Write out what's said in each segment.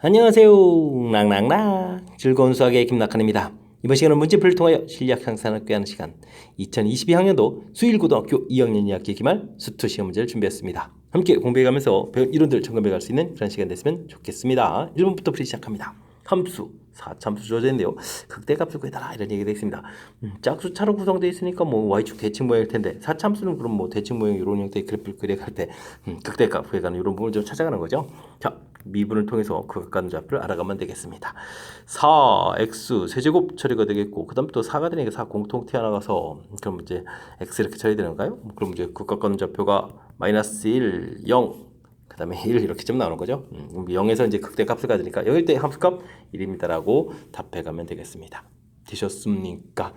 안녕하세요. 낭낭낭 즐거운 수학의 김낙한입니다. 이번 시간은 문제풀이를 통하여 실력 향상을 꾀하는 시간 2022학년도 수일고등학교 2학년 2학기 기말 수투 시험 문제를 준비했습니다. 함께 공부해가면서 배운 이론들 점검해갈 수 있는 그런 시간 됐으면 좋겠습니다. 1번부터 풀이 시작합니다. 함수 4참수 주어졌는데요. 극대값을 구해달라 이런 얘기가 되겠습니다. 짝수차로 구성되어 있으니까 뭐 y축 대칭 모양일 텐데 4참수는 그럼 뭐 대칭 모양 이런 형태의 그래프를 그려갈 때 극대값 구해가는 이런 부분을 좀 찾아가는 거죠. 자, 미분을 통해서 극각과는 좌표를 알아가면 되겠습니다. 4x 세제곱 처리가 되겠고 그 다음 또 4가 되니까 4 공통 튀어나가서 그럼 이제 x 이렇게 처리되는 건가요? 그럼 이제 극각과는 좌표가 마이너스 1, 0 그 다음에 1 이렇게 좀 나오는 거죠. 0에서 이제 극대값을 가지니까 0일 때 함수값 1입니다라고 답해가면 되겠습니다. 되셨습니까?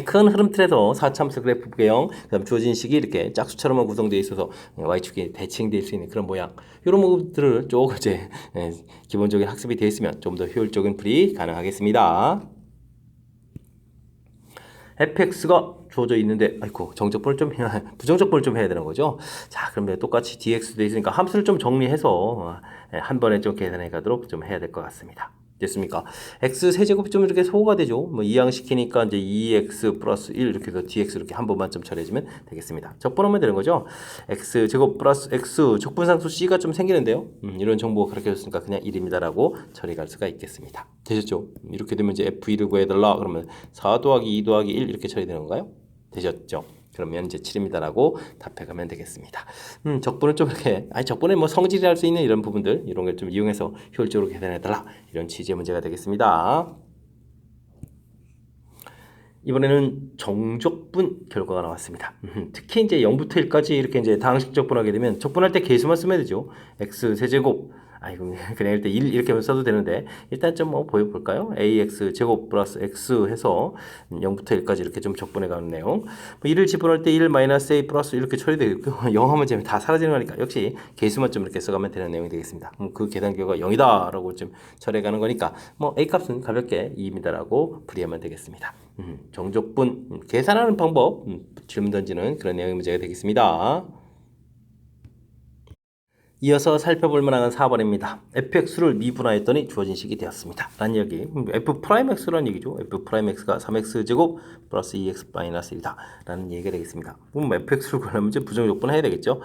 큰 흐름 틀에서 4참수 그래프 배경, 그 다음 주어진 식이 이렇게 짝수처럼만 구성되어 있어서 y축이 대칭될 수 있는 그런 모양 이런 부분들을 쭉 이제 기본적인 학습이 되어 있으면 좀 더 효율적인 풀이 가능하겠습니다. fx가 주어져 있는데 아이고 정적분을 좀 부정적분을 좀 해야 되는 거죠. 자, 그러면 똑같이 dx 돼 있으니까 함수를 좀 정리해서 한 번에 좀 계산해 가도록 좀 해야 될 것 같습니다. 됐습니까? x 세제곱이 좀 이렇게 소호가 되죠. 뭐 이항시키니까 이제 2x 플러스 1 이렇게 해서 dx 이렇게 한 번만 좀 처리해주면 되겠습니다. 적분하면 되는 거죠. x 제곱 플러스 x 적분상수 c가 좀 생기는데요. 이런 정보가 그렇게 줬으니까 그냥 1입니다라고 처리할 수가 있겠습니다. 되셨죠? 이렇게 되면 이제 f2를 구해달라 그러면 4 더하기 2 더하기 1 이렇게 처리되는 건가요? 되셨죠? 그러면 이제 7입니다라고 답해가면 되겠습니다. 적분을 좀 이렇게 적분에 뭐 성질이 할 수 있는 이런 부분들 이런 걸 좀 이용해서 효율적으로 계산해달라 이런 취지의 문제가 되겠습니다. 이번에는 정적분 결과가 나왔습니다. 특히 이제 0부터 1까지 이렇게 이제 다항식 적분하게 되면 적분할 때 계수만 쓰면 되죠. x 세제곱 아이고 그냥 일단 1 이렇게 써도 되는데 일단 좀 뭐 보여볼까요? ax 제곱 플러스 x 해서 0부터 1까지 이렇게 좀 적분해 가는 내용. 1을 집어넣을 때 1 마이너스 a 플러스 이렇게 처리되고 0 하면 이제 다 사라지는 거니까 역시 계수만 좀 이렇게 써가면 되는 내용이 되겠습니다. 그 계산 결과가 0이다 라고 좀 처리해 가는 거니까 뭐 a 값은 가볍게 2입니다라고 풀이하면 되겠습니다. 정적분 계산하는 방법 질문 던지는 그런 내용의 문제가 되겠습니다. 이어서 살펴볼 만한 4번입니다. fx를 미분화했더니 주어진 식이 되었습니다. 라는 얘기. f'x라는 얘기죠. f'x가 3x제곱 플러스 2x 마이너스 1이다. 라는 얘기가 되겠습니다. 그럼 fx를 구하려면 이제 부정적분 해야 되겠죠.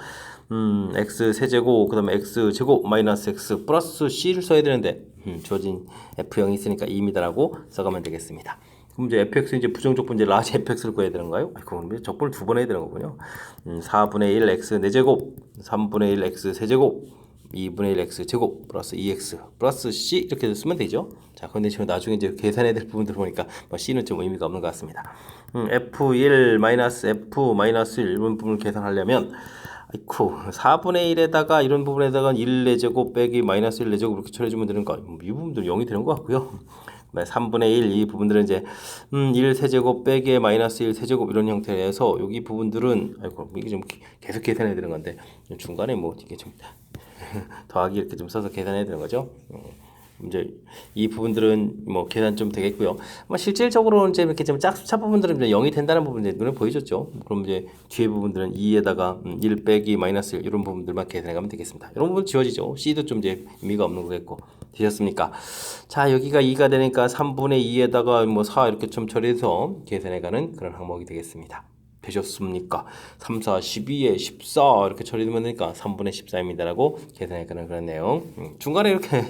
x 세제곱 그 다음에 x제곱 마이너스 x 플러스 c를 써야 되는데 주어진 f0이 있으니까 2입니다라고 써가면 되겠습니다. 그럼 이제 fx 이제 부정적분 이제 라지 fx를 구해야 되는 거예요? 그럼 적분을 두 번 해야 되는 거군요. 4분의 1 x 4제곱, 3분의 1 x 세제곱, 2분의 1 x 제곱 플러스 2x 플러스 c 이렇게 쓰면 되죠. 자, 그런데 지금 나중에 이제 계산해야 될 부분들 보니까 뭐 c는 좀 의미가 없는 것 같습니다. f1 마이너스 f 마이너스 1 이런 부분을 계산하려면 아이쿠 4분의 1에다가 이런 부분에다가 1 4제곱 빼기 마이너스 1 4제곱 이렇게 처리해주면 되는 거 이 부분들 0이 되는 것 같고요. 3분의 1 이 부분들은 이제 1 세제곱 빼기 마이너스 1 세제곱 이런 형태에서 여기 부분들은 아이고 이게 좀 계속 계산해야 되는 건데 중간에 뭐 이게 좀 더하기 이렇게 좀 써서 계산해야 되는 거죠. 이제 이 부분들은 뭐 계산 좀 되겠고요. 실질적으로 이제 이렇게 좀 짝수차 부분들은 이제 0이 된다는 부분 이제 눈에 보이셨죠. 그럼 이제 뒤에 부분들은 2에다가 1 빼기 마이너스 1 이런 부분들만 계산해 가면 되겠습니다. 이런 부분 지워지죠. C도 좀 이제 의미가 없는 거겠고. 되셨습니까? 자, 여기가 2가 되니까 3분의 2에다가 뭐 4 이렇게 좀 처리해서 계산해 가는 그런 항목이 되겠습니다. 되셨습니까? 3, 4, 12에 14 이렇게 처리되면 되니까 3분의 14입니다라고 계산해가는 그런 내용. 중간에 이렇게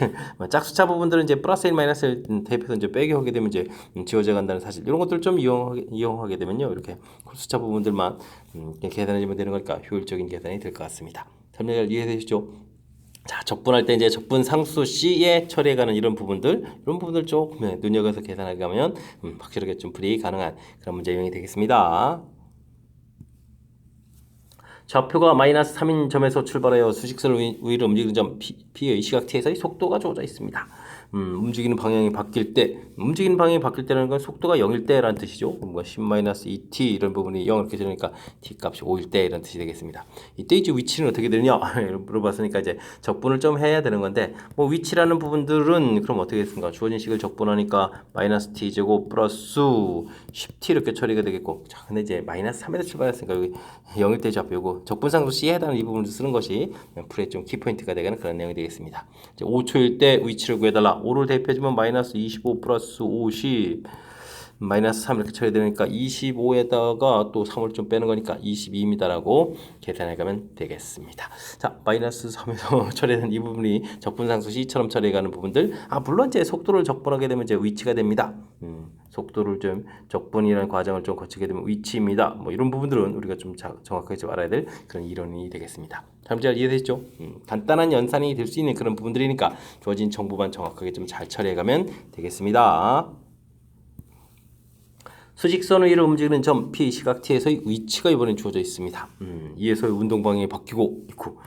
짝수차 부분들은 이제 플러스 1 마이너스 1 대입해서 이제 빼기 하게 되면 이제 지워져 간다는 사실 이런 것들 좀 이용하게 되면요 이렇게 콜수차 부분들만 계산해주면 되는 거니까 효율적인 계산이 될 것 같습니다. 설명 잘 이해되시죠? 자, 적분할 때 이제 적분 상수 C에 처리해가는 이런 부분들 조금 눈여겨서 계산하게 하면 확실하게 좀 풀이 가능한 그런 문제 유형이 되겠습니다. 좌표가 마이너스 3인 점에서 출발하여 수직선을 위로 움직이는 점 P의 시각 T에서의 속도가 주어져 있습니다. 움직이는 방향이 바뀔 때라는 건 속도가 0일 때라는 뜻이죠. 뭔가 10-2t 이런 부분이 0 이렇게 되니까 t 값이 5일 때 이런 뜻이 되겠습니다. 이때 이제 위치는 어떻게 되느냐 물어봤으니까 이제 적분을 좀 해야 되는 건데 뭐 위치라는 부분들은 그럼 어떻게 됐습니까? 주어진 식을 적분하니까 마이너스 t 제곱 플러스 10t 이렇게 처리가 되겠고 자 근데 이제 마이너스 3에서 출발했으니까 여기 0일 때 좌표 요거 적분상수 C에 해당하는 이 부분을 쓰는 것이 풀의 좀 키포인트가 되는 그런 내용이 되겠습니다. 5초일 때 위치를 구해달라. 5를 대입해주면 마이너스 25 플러스 50 마이너스 3 이렇게 처리되니까 25에다가 또 3을 좀 빼는 거니까 22입니다라고 계산해가면 되겠습니다. 자, 마이너스 3에서 처리되는 이 부분이 적분상수 C처럼 처리해가는 부분들. 물론 이제 속도를 적분하게 되면 이제 위치가 됩니다. 속도를 좀 적분이라는 과정을 좀 거치게 되면 위치입니다. 뭐 이런 부분들은 우리가 좀 정확하게 좀 알아야 될 그런 이론이 되겠습니다. 잘 이해되시죠? 간단한 연산이 될 수 있는 그런 부분들이니까 주어진 정보만 정확하게 좀 잘 처리해가면 되겠습니다. 수직선 위를 움직이는 점 P 시각 T에서의 위치가 이번엔 주어져 있습니다. 이에서의 운동 방향이 바뀌고 있고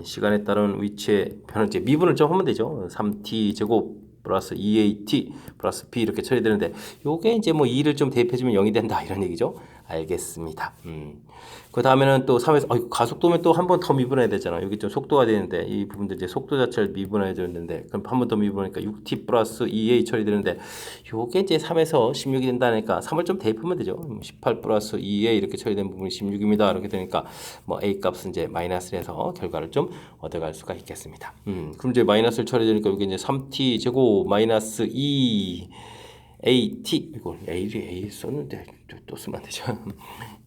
시간에 따른 위치의 변화 이제 미분을 좀 하면 되죠. 3T 제곱 플러스 2AT 플러스 B 이렇게 처리되는데 요게 이제 뭐 2를 좀 대입해주면 0이 된다 이런 얘기죠. 알겠습니다. 그 다음에는 또 3에서 가속도면 또 한 번 더 미분해야 되잖아. 여기 좀 속도가 되는데 이 부분들 이제 속도 자체를 미분해야 되는데 그럼 한 번 더 미분하니까 6t 플러스 2a 처리되는데 요게 이제 3에서 16이 된다니까 3을 좀 대입하면 되죠. 18 플러스 2a 이렇게 처리된 부분이 16입니다. 이렇게 되니까 뭐 a 값은 이제 마이너스를 해서 결과를 좀 얻어갈 수가 있겠습니다. 그럼 이제 마이너스를 처리되니까 여기 이제 3t 제곱 마이너스 2 AT 이거 A 썼는데 또 쓰면 안 되죠.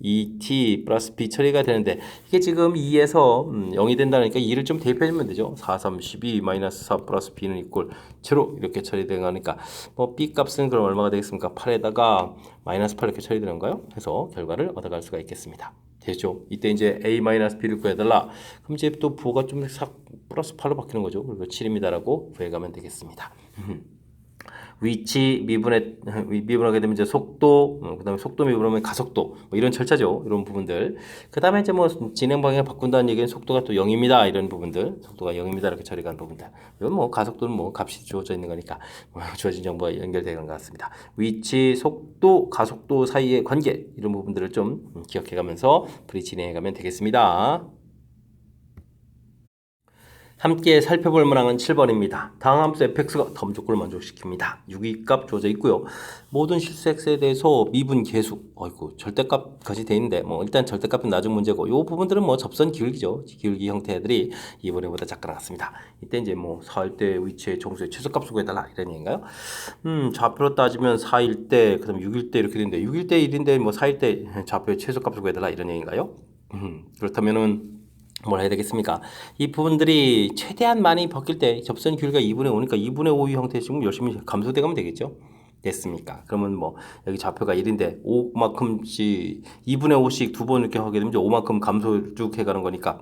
2T 플러스 B 처리가 되는데 이게 지금 2에서 0이 된다니까 2를 좀 대입해주면 되죠. 4, 3, 12 마이너스 4 플러스 B는 이꼴 0 이렇게 처리되는 거니까 뭐 B 값은 그럼 얼마가 되겠습니까? 8에다가 마이너스 8 이렇게 처리되는 거요. 해서 결과를 얻어갈 수가 있겠습니다. 되죠? 이때 이제 A 마이너스 B를 구해달라. 그럼 이제 또 부호가 좀 플러스 8로 바뀌는 거죠. 그리고 7입니다라고 구해가면 되겠습니다. 위치 미분하게 되면 이제 속도, 그다음에 속도 미분하면 가속도 뭐 이런 절차죠. 이런 부분들. 그다음에 이제 뭐 진행 방향을 바꾼다는 얘기는 속도가 또 0입니다. 이런 부분들. 속도가 0입니다. 이렇게 처리가 하는 부분들. 이건 뭐 가속도는 뭐 값이 주어져 있는 거니까 뭐 주어진 정보가 연결되는 것 같습니다. 위치, 속도, 가속도 사이의 관계 이런 부분들을 좀 기억해 가면서 풀이 진행해 가면 되겠습니다. 함께 살펴볼 문항은 7번입니다. 다음 함수 fx가 다음 조건을 만족시킵니다. 6위값 주어져 있고요. 모든 실수 x에 대해서 미분 계수, 절대값까지 돼 있는데 뭐 일단 절대값은 나중 문제고 이 부분들은 뭐 접선 기울기죠. 기울기 형태들이 이번에보다 작게 나왔습니다. 이때 이제 뭐 4일 때 위치의 정수의 최소값을 구해달라 이런 얘기인가요? 좌표로 따지면 4일 때, 그다음 6일 때 이렇게 되는데 6일 때 1인데 뭐 4일 때 좌표의 최소값을 구해달라 이런 얘기인가요? 그렇다면은 뭘 해야 되겠습니까? 이 부분들이 최대한 많이 바뀔 때 접선 기울기가 2분의 5니까 2분의 5 형태 지금 열심히 감소돼 가면 되겠죠? 됐습니까? 그러면 뭐 여기 좌표가 1인데 5만큼씩 2분의 5씩 두 번 이렇게 하게 되면 이제 5만큼 감소 쭉 해가는 거니까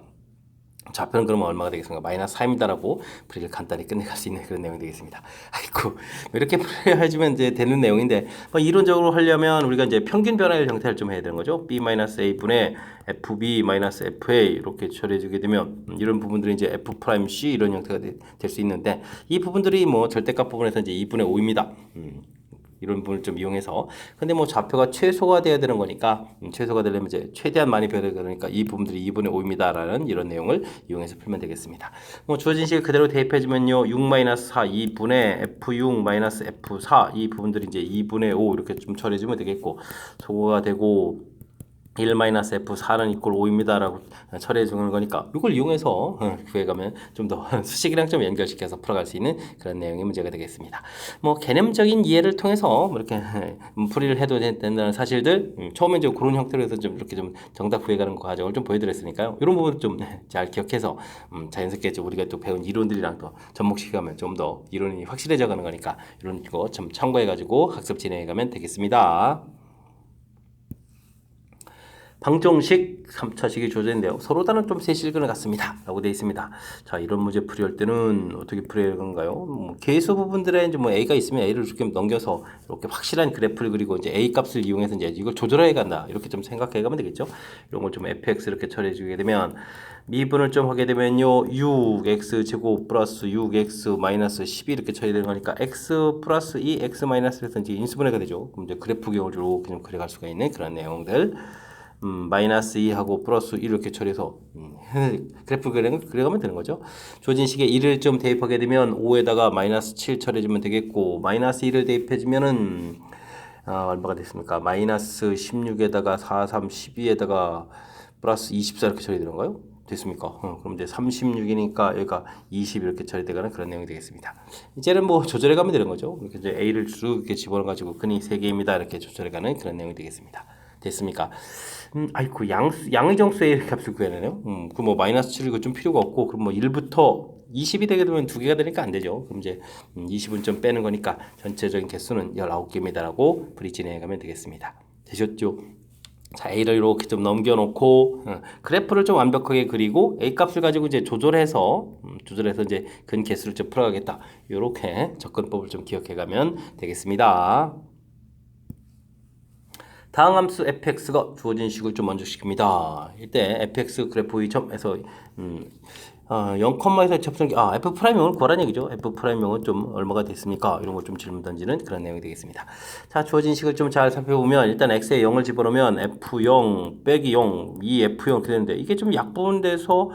좌표는 그러면 얼마가 되겠습니까? 마이너스 4입니다라고 풀이를 간단히 끝내갈 수 있는 그런 내용이 되겠습니다. 아이고 이렇게 풀이해주면 이제 되는 내용인데 뭐 이론적으로 하려면 우리가 이제 평균 변화율 형태를 좀 해야 되는 거죠. B-A 분의 FB-FA 이렇게 처리해주게 되면 이런 부분들이 이제 F'-C 이런 형태가 될 수 있는데 이 부분들이 뭐 절대값 부분에서 이제 2분의 5입니다. 이런 부분을 좀 이용해서 근데 뭐 좌표가 최소가 돼야 되는 거니까 최소가 되려면 이제 최대한 많이 변해야 되니까 이 부분들이 2분의 5입니다라는 이런 내용을 이용해서 풀면 되겠습니다. 뭐 주어진 식을 그대로 대입해주면요 6-4 2분의 F6-F4 이 부분들이 이제 2분의 5 이렇게 좀 처리해주면 되겠고 소거가 되고 1-F4는 이꼴 5입니다라고 처리해 주는 거니까 이걸 이용해서 구해가면 좀 더 수식이랑 좀 연결시켜서 풀어갈 수 있는 그런 내용의 문제가 되겠습니다. 뭐 개념적인 이해를 통해서 뭐 이렇게 풀이를 해도 된다는 사실들 처음에 이제 그런 형태로 해서 좀 이렇게 좀 정답 구해가는 과정을 좀 보여드렸으니까요. 이런 부분 좀 잘 기억해서 자연스럽게 우리가 또 배운 이론들이랑 또 접목시켜가면 좀 더 이론이 확실해져가는 거니까 이런 거 좀 참고해가지고 학습 진행해가면 되겠습니다. 방정식 3차식이 주어졌는데요. 서로 다른 좀 세 실근을 갖습니다. 라고 되어 있습니다. 자, 이런 문제 풀이할 때는 어떻게 풀어야 하는가요? 계수 부분들에 이제 뭐 A가 있으면 A를 이렇게 넘겨서 이렇게 확실한 그래프를 그리고 이제 A 값을 이용해서 이제 이걸 조절해 간다. 이렇게 좀 생각해 가면 되겠죠. 이런 걸 좀 fx 이렇게 처리해 주게 되면 미분을 좀 하게 되면요. 6x 제곱 플러스 6x 마이너스 12 이렇게 처리되는 거니까 x 플러스 2 x 마이너스에서 이제 인수분해가 되죠. 그럼 이제 그래프경을 이렇게 좀 그려갈 수가 있는 그런 내용들. 마이너스 2하고 플러스 1 이렇게 처리해서 그래프 그려가면 되는 거죠. 주어진 식에 1을 좀 대입하게 되면 5에다가 마이너스 7 처리해주면 되겠고 마이너스 1을 대입해주면은 얼마가 됐습니까? 마이너스 16에다가 4, 3, 12에다가 플러스 24 이렇게 처리되는가요? 됐습니까? 그럼 이제 36이니까 여기가 20 이렇게 처리되가는 그런 내용이 되겠습니다. 이제는 뭐 조절해 가면 되는 거죠. 이렇게 이제 A를 쭉 이렇게 집어넣어 가지고 근이 3개입니다. 이렇게 조절해 가는 그런 내용이 되겠습니다. 됐습니까? 아이고 양의 정수의 값을 구해내네요. 그 뭐 마이너스 7 이거 좀 필요가 없고 그럼 뭐 1부터 20이 되게 되면 2개가 되니까 안 되죠. 그럼 이제 20은 좀 빼는 거니까 전체적인 개수는 19개입니다라고 풀이 진행해 가면 되겠습니다. 되셨죠? 자, A를 이렇게 좀 넘겨놓고 그래프를 좀 완벽하게 그리고 A 값을 가지고 이제 조절해서 이제 근 개수를 좀 풀어가겠다. 이렇게 접근법을 좀 기억해가면 되겠습니다. 다음 함수 fx가 주어진 식을 좀 만족시킵니다. 이때 fx 그래프 이점에서 0,에서 접선기 f 프라임형을 구하라는 얘기죠. f 프라임형은 좀 얼마가 됐습니까? 이런 걸 좀 질문 던지는 그런 내용이 되겠습니다. 자, 주어진 식을 좀 잘 살펴보면 일단 x에 0을 집어넣으면 f0 빼기 0, 2f0 이렇게 되는데 이게 좀 약분돼서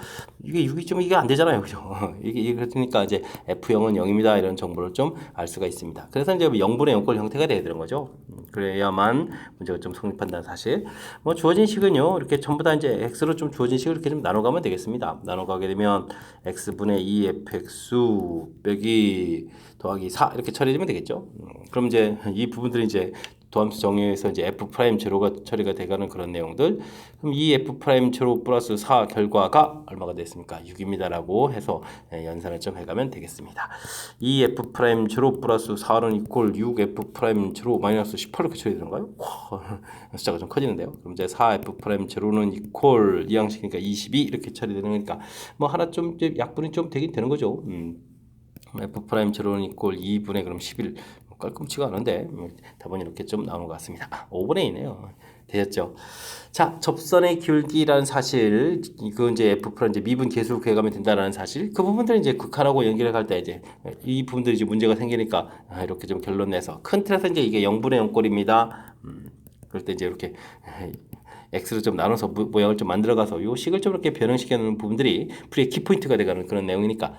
이게 6이 좀 이게 안 되잖아요. 그죠? 이게 그러니까 이제 f0은 0입니다. 이런 정보를 좀 알 수가 있습니다. 그래서 이제 0분의 0꼴 형태가 돼야 되는 거죠. 그래야만 문제가 좀 성립한다는 사실. 뭐 주어진 식은요. 이렇게 전부 다 이제 x로 좀 주어진 식을 이렇게 좀 나눠가면 되겠습니다. 나눠가게 되면 x분의 2fx 빼기 더하기 4 이렇게 처리되면 되겠죠. 그럼 이제 이 부분들이 이제 도함수 정의에서 이제 f 프라임 제로가 처리가 돼가는 그런 내용들. 그럼 이 f 프라임 제로 플러스 4 결과가 얼마가 됐습니까? 6입니다라고 해서 연산을 좀 해가면 되겠습니다. 이 f 프라임 제로 플러스 4는 이퀄 6 f 프라임 제로 마이너스 18 이렇게 처리되는가요? 숫자가 좀 커지는데요. 그럼 이제 4 f 프라임 제로는 이퀄 이 양식이니까 22 이렇게 처리되는 거니까 뭐 하나 좀 약분이 좀 되긴 되는 거죠. f 프라임 제로는 이퀄 2분의 그럼 11 깔끔치가 않은데 답은 이렇게 좀 나오는 것 같습니다. 5분의 2네요. 되셨죠? 자, 접선의 기울기라는 사실, 그 이제 f 프라임 이제 미분 계수를 구해가면 된다라는 사실, 그 부분들은 이제 극한하고 연결해 갈 때 이제 이 부분들이 이제 문제가 생기니까 이렇게 좀 결론 내서 큰 틀에서 이제 이게 0분의 0꼴입니다. 그럴 때 이제 이렇게 x를 좀 나눠서 모양을 좀 만들어가서 요 식을 좀 이렇게 변형시켜 놓는 부분들이 풀이의 키포인트가 돼가는 그런 내용이니까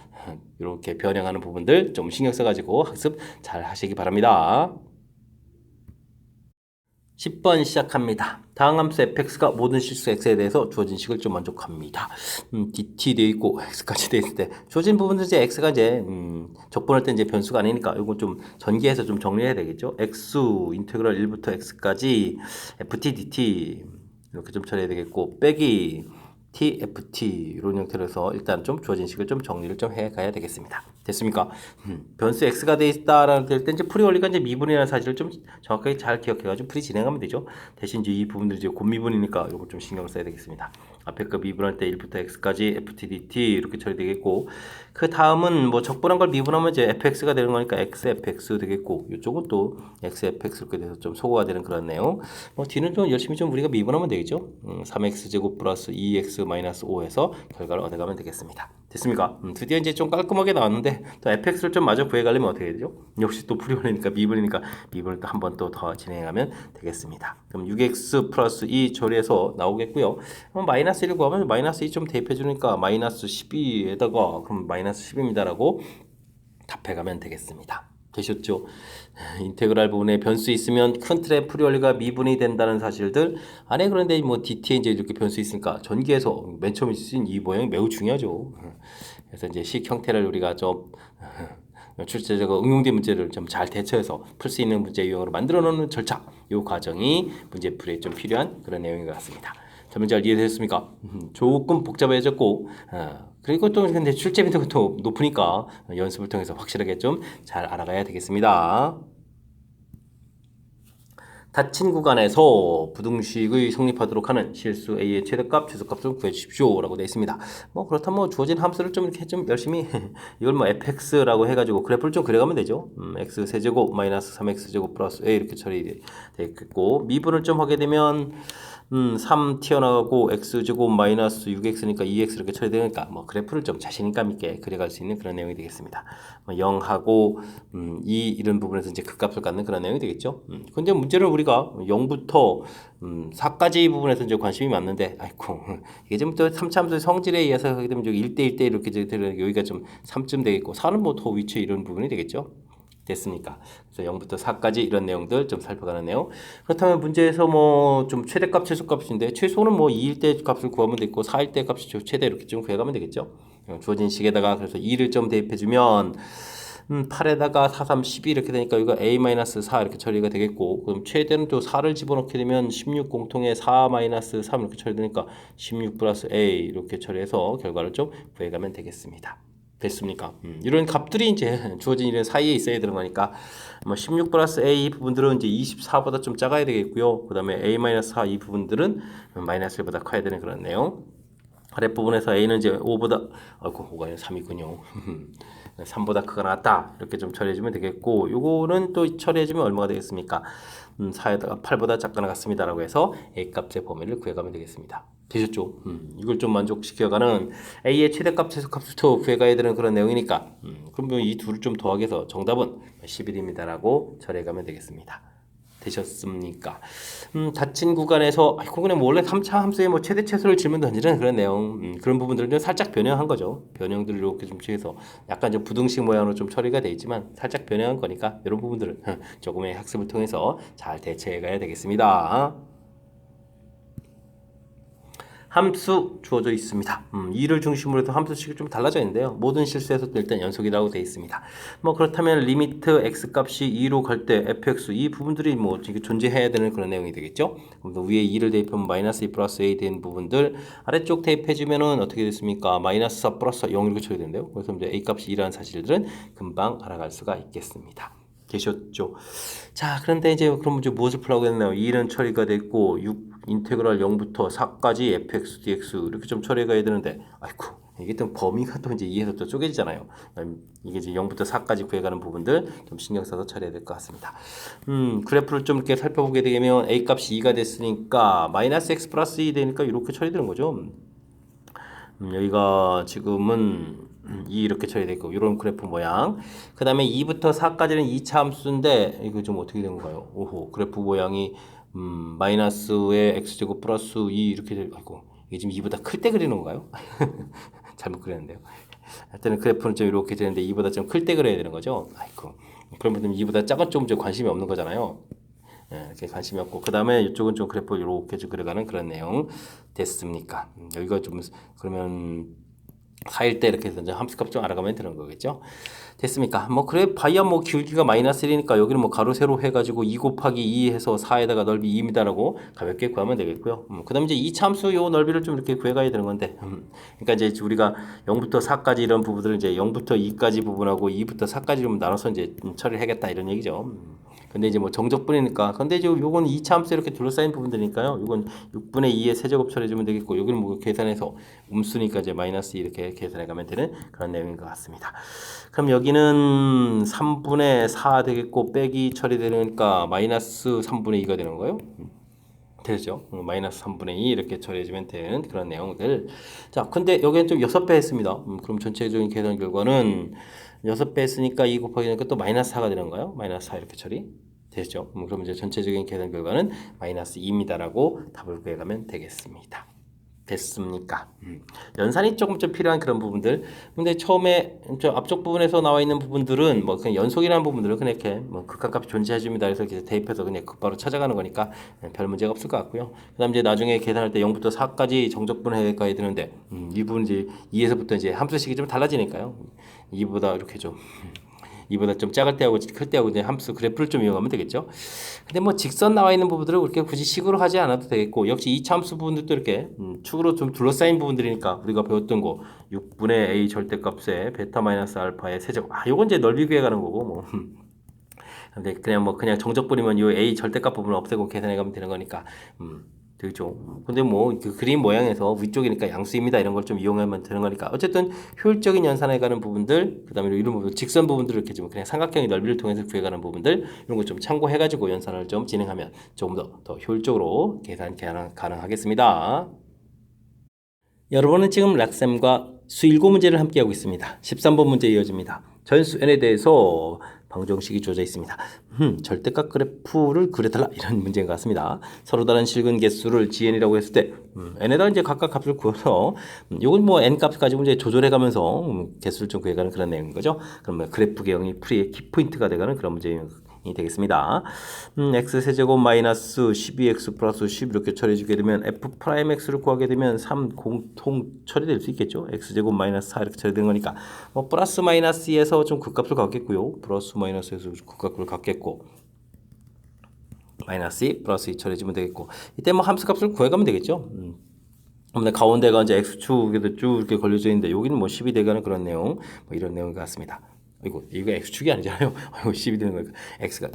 이렇게 변형하는 부분들 좀 신경 써가지고 학습 잘 하시기 바랍니다. 10번 시작합니다. 다음 함수 fx가 모든 실수 x에 대해서 주어진 식을 좀 만족합니다. dt 되어 있고 x까지 되어 있을 때 주어진 부분은 이제 x가 이제 적분할 때 이제 변수가 아니니까 이건 좀 전개해서 좀 정리해야 되겠죠. x 인테그랄 1부터 x까지 ft dt 이렇게 좀 처리해야 되겠고 빼기 t, ft 이런 형태로 해서 일단 좀 주어진 식을 좀 정리를 좀 해가야 되겠습니다. 됐습니까? 변수 x가 돼 있다라는 때 이제 풀이 원리가 이제 미분이라는 사실을 좀 정확하게 잘 기억해가지고 풀이 진행하면 되죠. 대신 이제 이 부분들이 이제 곤미분이니까 이거 좀 신경을 써야 되겠습니다. 앞에 거 미분할 때 1부터 x까지 ft, dt 이렇게 처리되겠고 그 다음은 뭐 적분한 걸 미분하면 이제 fx가 되는 거니까 x, fx 되겠고 이쪽은 또 x, fx 이렇게 돼서 좀 소거가 되는 그런 내용. 뭐 뒤는 좀 열심히 좀 우리가 미분하면 되겠죠. 3x 제곱 플러스 2x 마이너스 5에서 결과를 얻어가면 되겠습니다. 됐습니까? 드디어 이제 좀 깔끔하게 나왔는데 또 fx를 좀 마저 구해가려면 어떻게 해야 되죠? 역시 또 풀이원이니까 미분이니까 미분을 또 한 번 또 더 진행하면 되겠습니다. 그럼 6x 플러스 2 처리해서 나오겠고요. 그럼 마이너스 1 구하면 마이너스 2 좀 대입해 주니까 마이너스 12에다가 그럼 마이너스 10입니다라고 답해가면 되겠습니다. 되셨죠? 인테그랄 부분에 변수 있으면 큰 틀의 풀이 원리가 미분이 된다는 사실들 안에 그런데 뭐 dt에 이제 이렇게 변수 있으니까 전기에서 맨 처음에 쓰인 이 모양이 매우 중요하죠. 그래서 이제 식 형태를 우리가 좀 출제자가 응용된 문제를 좀 잘 대처해서 풀 수 있는 문제 유형으로 만들어 놓는 절차 이 과정이 문제 풀이에 좀 필요한 그런 내용인 것 같습니다. 설명 잘 이해되셨습니까? 조금 복잡해졌고 그리고 또 근데 출제 빈도가 또 높으니까 연습을 통해서 확실하게 좀 잘 알아가야 되겠습니다. 닫힌 구간에서 부등식의 성립하도록 하는 실수 a의 최대값, 최소값을 구해주십시오 라고 되어 있습니다. 뭐 그렇다면 뭐 주어진 함수를 좀 이렇게 좀 열심히 이걸 뭐 fx라고 해가지고 그래프를 좀 그려가면 되죠. x 세제곱 마이너스 3x 제곱 플러스 a 이렇게 처리되겠고, 미분을 좀 하게 되면 3 튀어나가고 x제곱 마이너스 6x니까 2x 이렇게 처리되니까 뭐 그래프를 좀 자신감 있게 그려갈 수 있는 그런 내용이 되겠습니다. 0하고 2 이런 부분에서 이제 극값을 갖는 그런 내용이 되겠죠. 근데 문제는 우리가 0부터 4까지 부분에서 이제 관심이 많는데, 아이고 이게 좀 또 3차함수의 성질에 의해서 하게 되면 1대 1대 이렇게 되는 여기가 좀 3쯤 되겠고 4는 뭐 더 위치 이런 부분이 되겠죠. 됐습니까? 그래서 0부터 4까지 이런 내용들 좀 살펴가는 내용. 그렇다면 문제에서 뭐 좀 최대값, 최소값인데 최소는 뭐 2일 때 값을 구하면 되고 4일 때 값이 최대 이렇게 좀 구해가면 되겠죠. 주어진 식에다가 그래서 2를 좀 대입해주면 8에다가 4, 3, 12 이렇게 되니까 이거 a-4 이렇게 처리가 되겠고, 그럼 최대는 또 4를 집어넣게 되면 16 공통에 4-3 이렇게 처리되니까 16 플러스 a 이렇게 처리해서 결과를 좀 구해가면 되겠습니다. 됐습니까? 이런 값들이 이제 주어진 이런 사이에 있어야 되는 거니까 뭐 16 플러스 a 부분들은 이제 24보다 좀 작아야 되겠고요. 그 다음에 a-4 이 부분들은 마이너스 1보다 커야 되는 그런 내용. 아랫부분에서 a는 이제 5보다, 아이고 5가 아니라 3이군요. 3보다 크거나 같다 이렇게 좀 처리해주면 되겠고, 요거는 또 처리해주면 얼마가 되겠습니까? 4에다가 8보다 작거나 같습니다 라고 해서 a 값의 범위를 구해가면 되겠습니다. 되셨죠? 이걸 좀 만족시켜가는 a의 최대값, 최소값을 더 구해가야 되는 그런 내용이니까 그럼 이 둘을 좀 더하기 해서 정답은 11입니다 라고 처리해가면 되겠습니다. 되셨습니까? 닫힌 구간에서 그냥 원래 3차 함수에 뭐 최대 최소를 질문 던지는 그런 내용, 그런 부분들을 좀 살짝 변형한 거죠. 변형들을 이렇게 좀 취해서 약간 좀 부등식 모양으로 좀 처리가 돼 있지만 살짝 변형한 거니까 이런 부분들은 조금의 학습을 통해서 잘 대처해 가야 되겠습니다. 함수 주어져 있습니다. 2를 중심으로 해서 함수식이 좀 달라져 있는데요. 모든 실수에서 일단 연속이라고 되어 있습니다. 뭐 그렇다면 리미트 x 값이 2로 갈 때 fx 이 부분들이 뭐 존재해야 되는 그런 내용이 되겠죠. 그럼 위에 2를 대입하면 마이너스 2 플러스 a 된 부분들 아래쪽 대입해주면은 어떻게 됐습니까? 마이너스 4 플러스 0 이렇게 처리된대요. 그래서 이제 a 값이 2라는 사실들은 금방 알아갈 수가 있겠습니다. 되셨죠? 자, 그런데 이제 그럼 이제 무엇을 풀라고 했나요? 2는 처리가 됐고 6 인테그랄 0부터 4까지 fx, dx 이렇게 좀 처리가 해야 되는데, 아이고 이게 또 범위가 또 이제 2에서 또 쪼개지잖아요. 이게 이제 0부터 4까지 구해가는 부분들 좀 신경 써서 처리해야 될 것 같습니다. 그래프를 좀 이렇게 살펴보게 되면 a 값이 2가 됐으니까 마이너스 x 플러스 2 되니까 이렇게 처리되는 거죠. 여기가 지금은 2 이렇게 처리되고 이런 그래프 모양. 그 다음에 2부터 4까지는 2차 함수인데 이거 좀 어떻게 된 건가요? 오호, 그래프 모양이 마이너스의 x제곱 플러스 2 이렇게 되고, 아이고 이게 지금 2보다 클 때 그리는 건가요? 잘못 그렸는데요. 하여튼 그래프는 좀 이렇게 되는데 2보다 좀 클 때 그려야 되는 거죠. 아이고, 그러면 2보다 작은 좀 관심이 없는 거잖아요. 이렇게 관심이 없고, 그 다음에 이쪽은 좀 그래프 이렇게 좀 그려가는 그런 내용 됐습니까? 여기가 좀 그러면 4일 때 이렇게 해서 이제 함수값 좀 알아가면 되는 거겠죠. 됐습니까? 뭐 그래 봐야 뭐 길이가 마이너스 1이니까 여기는 뭐 가로 세로 해가지고 2 곱하기 2 해서 4에다가 넓이 2입니다라고 가볍게 구하면 되겠고요. 그 다음에 이제 이 참수 요 넓이를 좀 이렇게 구해가야 되는 건데, 그러니까 이제 우리가 0부터 4까지 이런 부분들을 이제 0부터 2까지 부분하고 2부터 4까지 좀 나눠서 이제 처리를 하겠다 이런 얘기죠. 근데 이제 뭐 정적분이니까, 근데 이제 요건 2차 함수 이렇게 둘러싸인 부분들이니까요. 요건 6분의 2의 세제곱 처리해주면 되겠고, 여기는 뭐 계산해서 음수니까 이제 마이너스 이렇게 계산해 가면 되는 그런 내용인 것 같습니다. 그럼 여기는 3분의 4 되겠고, 빼기 처리되니까 마이너스 3분의 2가 되는 거예요. 되죠. 마이너스 3분의 2 이렇게 처리해주면 되는 그런 내용들. 자, 근데 여기는 좀 6배 했습니다. 그럼 전체적인 계산 결과는 6배 했으니까 2 곱하기 하니까 또 마이너스 4가 되는 거예요. 마이너스 4 이렇게 처리 되죠. 그럼 이제 전체적인 계산 결과는 마이너스 2입니다라고 답을 구해가면 되겠습니다. 됐습니까? 연산이 조금 좀 필요한 그런 부분들. 근데 처음에 저 앞쪽 부분에서 나와 있는 부분들은 뭐 그냥 연속이라는 부분들은 그냥 이렇게 뭐 극한값이 존재해줍니다. 그래서 이렇게 대입해서 그냥 바로 찾아가는 거니까 별 문제가 없을 것 같고요. 그다음 이제 나중에 계산할 때 0부터 4까지 정적분해 가야 되는데 이 부분 이제 2에서부터 이제 함수식이 좀 달라지니까요. 2보다 이렇게 좀 이보다 좀 작을 때하고 클 때하고 이제 함수 그래프를 좀 이용하면 되겠죠. 근데 뭐 직선 나와 있는 부분들을 그렇게 굳이 식으로 하지 않아도 되겠고, 역시 이 함수 부분들도 이렇게 축으로 좀 둘러싸인 부분들이니까 우리가 배웠던 거 6분의 a 절대값에 베타 마이너스 알파의 세제곱, 요건 이제 넓이 구해가는 거고 뭐 근데 그냥 뭐 그냥 정적 뿌리면 이 A 절대값 부분을 없애고 계산해 가면 되는 거니까 되죠. 근데 뭐 그 그림 모양에서 위쪽이니까 양수입니다 이런 걸 좀 이용하면 되는 거니까 어쨌든 효율적인 연산해 가는 부분들 그다음에 이런 부분 직선 부분들을 이렇게 좀 그냥 삼각형의 넓이를 통해서 구해가는 부분들 이런 거 좀 참고해 가지고 연산을 좀 진행하면 조금 더 효율적으로 계산 가능하겠습니다. 여러분은 지금 락셈과 수1고 문제를 함께하고 있습니다. 13번 문제 이어집니다. 전수 n에 대해서 방정식이 주어져 있습니다. 절대값 그래프를 그려달라 이런 문제인 것 같습니다. 서로 다른 실근 개수를 gn이라고 했을 때 n에다 이제 각각 값을 구해서 이건 뭐 n 값 가지고 이제 조절해가면서 개수를 좀 구해가는 그런 내용인 거죠. 그러면 그래프 개형이 풀이의 키포인트가 되가는 그런 문제인 되겠습니다. x 세제곱 마이너스 12x 플러스 10 이렇게 처리해주게 되면 f 프라임 x를 구하게 되면 3 공통 처리될 수 있겠죠. x제곱 마이너스 4 이렇게 처리되는 거니까 뭐 플러스 마이너스에서 좀 극값을 갖겠고요. 플러스 마이너스에서 극값을 갖겠고 마이너스 2 플러스 2 처리해주면 되겠고 이때 뭐 함수값을 구해가면 되겠죠. 근데 가운데가 이제 x축에도 쭉 이렇게 걸려져 있는데 여기는 뭐 10이 되가는 그런 내용 뭐 이런 내용 같습니다. 이거 x축이 아니잖아요. 이거 10이 되는 거니까 x가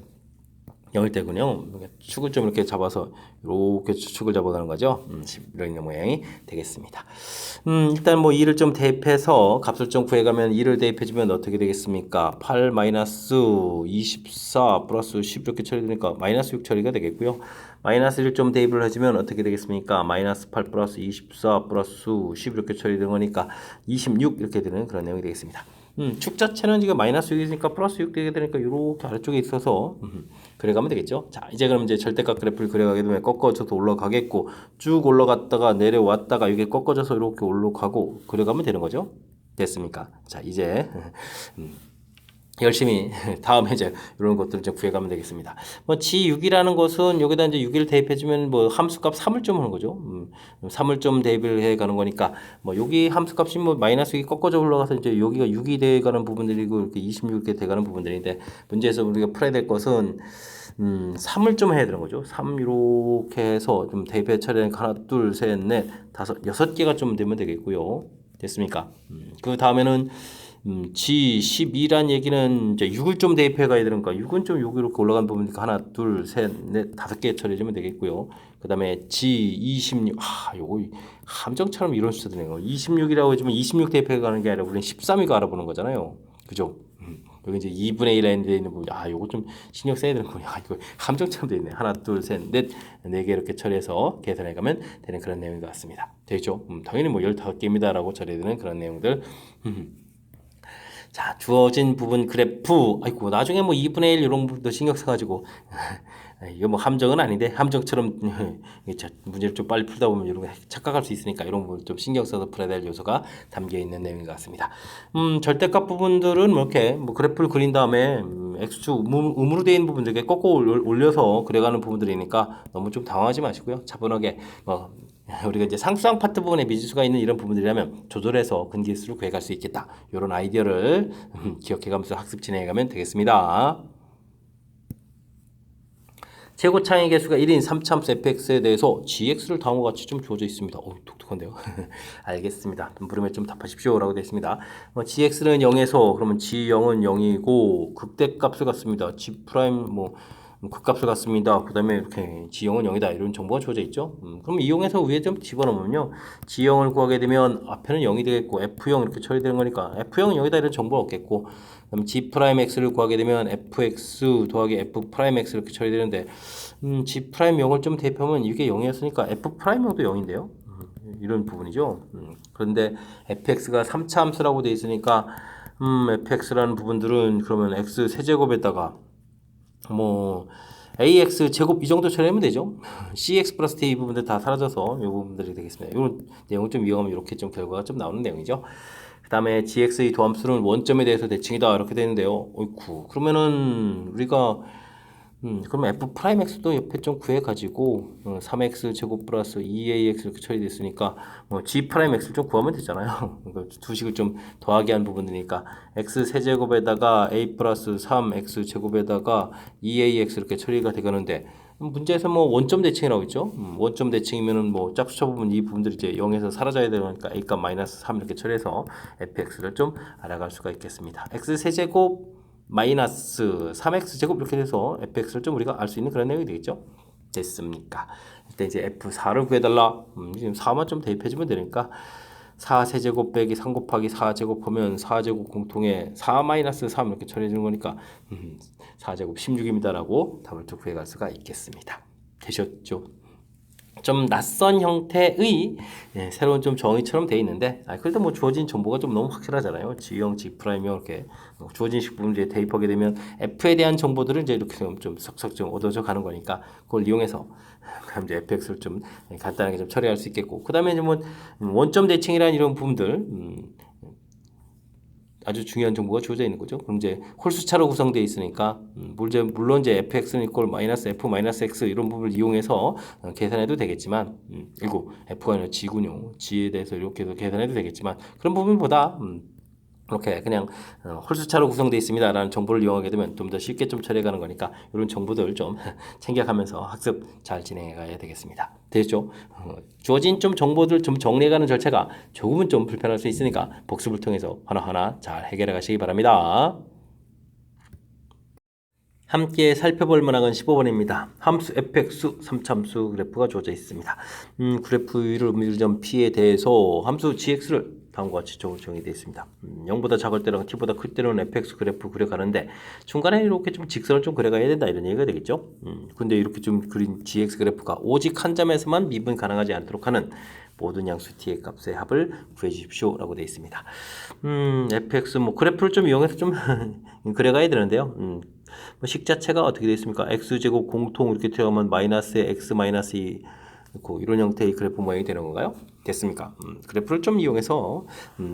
0일 때군요. 축을 좀 이렇게 잡아서 이렇게 축을 잡아가는 거죠. 이런 모양이 되겠습니다. 일단 뭐 2를 좀 대입해서 값을 좀 구해가면 2를 대입해주면 어떻게 되겠습니까? 8 마이너스 24 플러스 10 이렇게 처리되니까 마이너스 6 처리가 되겠고요. 마이너스 1을 좀 대입을 해주면 어떻게 되겠습니까? 마이너스 8 플러스 24 플러스 10 이렇게 처리되는 거니까 26 이렇게 되는 그런 내용이 되겠습니다. 축 자체는 지금 마이너스 6이니까 플러스 6 되게 되니까 이렇게 아래쪽에 있어서 그래가면 되겠죠. 자, 이제 그럼 이제 절대값 그래프를 그려가게 되면 꺾어져서 올라가겠고 쭉 올라갔다가 내려왔다가 이게 꺾어져서 이렇게 올라가고 그려가면 되는 거죠. 됐습니까? 자, 이제 열심히 다음에 이제 이런 것들을 좀 구해가면 되겠습니다. 뭐 G6이라는 것은 여기다 이제 6을 대입해주면 뭐 함수값 3을 좀 하는 거죠. 3을 좀 대입을 해가는 거니까 뭐 여기 함수값이 뭐 마이너스 6이 꺾어져 올라가서 이제 여기가 6이 돼가는 부분들이고 이렇게 26 이렇게 돼가는 부분들인데 문제에서 우리가 풀어야 될 것은 3을 좀 해야 되는 거죠. 3 이렇게 해서 좀 대입해 처리하니까 하나, 둘, 셋, 넷, 다섯, 6개가 좀 되면 되겠고요. 됐습니까? 그 다음에는 G12란 얘기는 이제 6을 좀 대입해 가야 되는 거. 6은 좀 여기 이렇게 올라간 부분이니까 하나, 둘, 셋, 넷, 5개 처리해주면 되겠고요. 그 다음에 G26. 요거 함정처럼 이런 숫자들이네요. 26이라고 해주면 26 대입해 가는 게 아니라 우리는 13이고 알아보는 거잖아요. 그죠? 여기 이제 2분의 1 라인에 있는 부분. 요거 좀 신경 써야 되는 거냐. 이거 함정처럼 돼 있네. 하나, 둘, 셋, 넷, 4개 이렇게 처리해서 계산해 가면 되는 그런 내용인 것 같습니다. 되죠? 당연히 뭐 15개입니다라고 처리해야 되는 그런 내용들. 자, 주어진 부분 그래프. 아이고, 나중에 뭐 2분의 1 이런 부분도 신경 써가지고. 이거 뭐 함정은 아닌데, 함정처럼 문제를 좀 빨리 풀다 보면 이런 거 착각할 수 있으니까 이런 부분 좀 신경 써서 풀어야 될 요소가 담겨 있는 내용인 것 같습니다. 절대값 부분들은 뭐 이렇게 뭐 그래프를 그린 다음에 x축 음으로 되어 있는 부분들 이렇게 꺾어 올려서 그려가는 부분들이니까 너무 좀 당황하지 마시고요. 차분하게 뭐 우리가 이제 상수항 파트 부분에 미지수가 있는 이런 부분들이라면 조절해서 근기수를 구해갈 수 있겠다. 이런 아이디어를 기억해가면서 학습 진행해가면 되겠습니다. 최고 창의 개수가 1인 3참수 fx에 대해서 gx를 다음과 같이 좀 주어져 있습니다. 독특한데요. 알겠습니다. 물음에 좀 답하십시오 라고 되어 있습니다. gx는 0에서 그러면 g0은 0이고 극대값을 갖습니다. g 프라임 뭐 극값을 갖습니다. 그 다음에 이렇게 G형은 0이다 이런 정보가 주어져 있죠. 그럼 이용해서 위에 좀 집어넣으면요. G형을 구하게 되면 앞에는 0이 되겠고 F형 이렇게 처리되는 거니까 F형은 0이다 이런 정보가 없겠고 그럼 G 프라임 X를 구하게 되면 FX 더하기 F 프라임 X 이렇게 처리되는데 G 프라임 0을 좀 대입하면 이게 0이었으니까 F 프라임 0도 0인데요. 이런 부분이죠. 그런데 fx가 3차 함수라고 되어 있으니까 fx라는 부분들은 그러면 x 세제곱에다가 뭐 ax 제곱 이 정도 처리하면 되죠. cx 플러스 t 이 부분들 다 사라져서 이 부분들이 되겠습니다. 이런 내용은 좀 위험하면 이렇게 좀 결과가 좀 나오는 내용이죠. 그 다음에 gx의 도함수는 원점에 대해서 대칭이다 이렇게 되는데요. 어이쿠 그러면은 우리가 그럼 f 프라임 x도 옆에 좀 구해 가지고 3x 제곱 플러스 2ax 이렇게 처리됐으니까 g 프라임 x를 좀 구하면 되잖아요. 두 식을 좀 더하게 한 부분이니까 x 세제곱에다가 a 플러스 3x 제곱에다가 2ax 이렇게 처리가 되가는데 문제에서 뭐 원점 대칭이라고 있죠. 원점 대칭이면은 뭐 짝수차 부분 이 부분들이 이제 0에서 사라져야 되니까 a값 마이너스 3 이렇게 처리해서 fx를 좀 알아갈 수가 있겠습니다. x 세제곱 마이너스 3x 제곱 이렇게 돼서 fx를 좀 우리가 알 수 있는 그런 내용이 되겠죠. 됐습니까? 일단 이제 f4를 구해달라. 지금 4만 좀 대입해주면 되니까 4 세제곱 빼기 3 곱하기 4 제곱하면 4제곱 공통에 4 마이너스 3 이렇게 처리해주는 거니까 4제곱 16입니다라고 답을 좀 구해갈 수가 있겠습니다. 되셨죠? 좀 낯선 형태의 새로운 좀 정의처럼 돼 있는데 그래도 뭐 주어진 정보가 좀 너무 확실하잖아요. G형, G'형 이렇게 주어진 식분을 대입하게 되면 F에 대한 정보들을 이제 이렇게 좀 석석 좀 얻어져 가는 거니까 그걸 이용해서 그럼 이제 fx를 좀 간단하게 좀 처리할 수 있겠고 그 다음에 뭐 원점 대칭이라는 이런 부분들 아주 중요한 정보가 주어져 있는 거죠. 그럼 이제 홀수차로 구성되어 있으니까 물론 이제 fx는 이꼴 마이너스 f 마이너스 x 이런 부분을 이용해서 계산해도 되겠지만 이거 f가 아니라 g군요. g에 대해서 이렇게 해서 계산해도 되겠지만 그런 부분보다 이렇게 그냥 홀수차로 구성되어 있습니다라는 정보를 이용하게 되면 좀 더 쉽게 좀 처리해가는 거니까 이런 정보들 좀 챙겨가면서 학습 잘 진행해가야 되겠습니다. 되죠? 주어진 좀 정보들 좀 정리해가는 절차가 조금은 좀 불편할 수 있으니까 복습을 통해서 하나하나 잘 해결해 가시기 바랍니다. 함께 살펴볼 문항은 15번입니다. 함수 fx 3참수 그래프가 주어져 있습니다. 그래프 위를 음일점 p에 대해서 함수 gx를 다음과 같이 정의되어 있습니다. 0보다 작을 때랑 t보다 클 때는 fx 그래프 그려가는데 중간에 이렇게 좀 직선을 좀 그려가야 된다 이런 얘기가 되겠죠. 근데 이렇게 좀 그린 gx 그래프가 오직 한 점에서만 미분 가능하지 않도록 하는 모든 양수 t의 값의 합을 구해 주십시오 라고 되어 있습니다. fx 뭐 그래프를 좀 이용해서 좀 그려가야 되는데요. 식 자체가 어떻게 되어 있습니까? x제곱 공통 이렇게 들어가면 마이너스에 x 마이너스 2 이런 형태의 그래프 모양이 되는 건가요? 됐습니까? 그래프를 좀 이용해서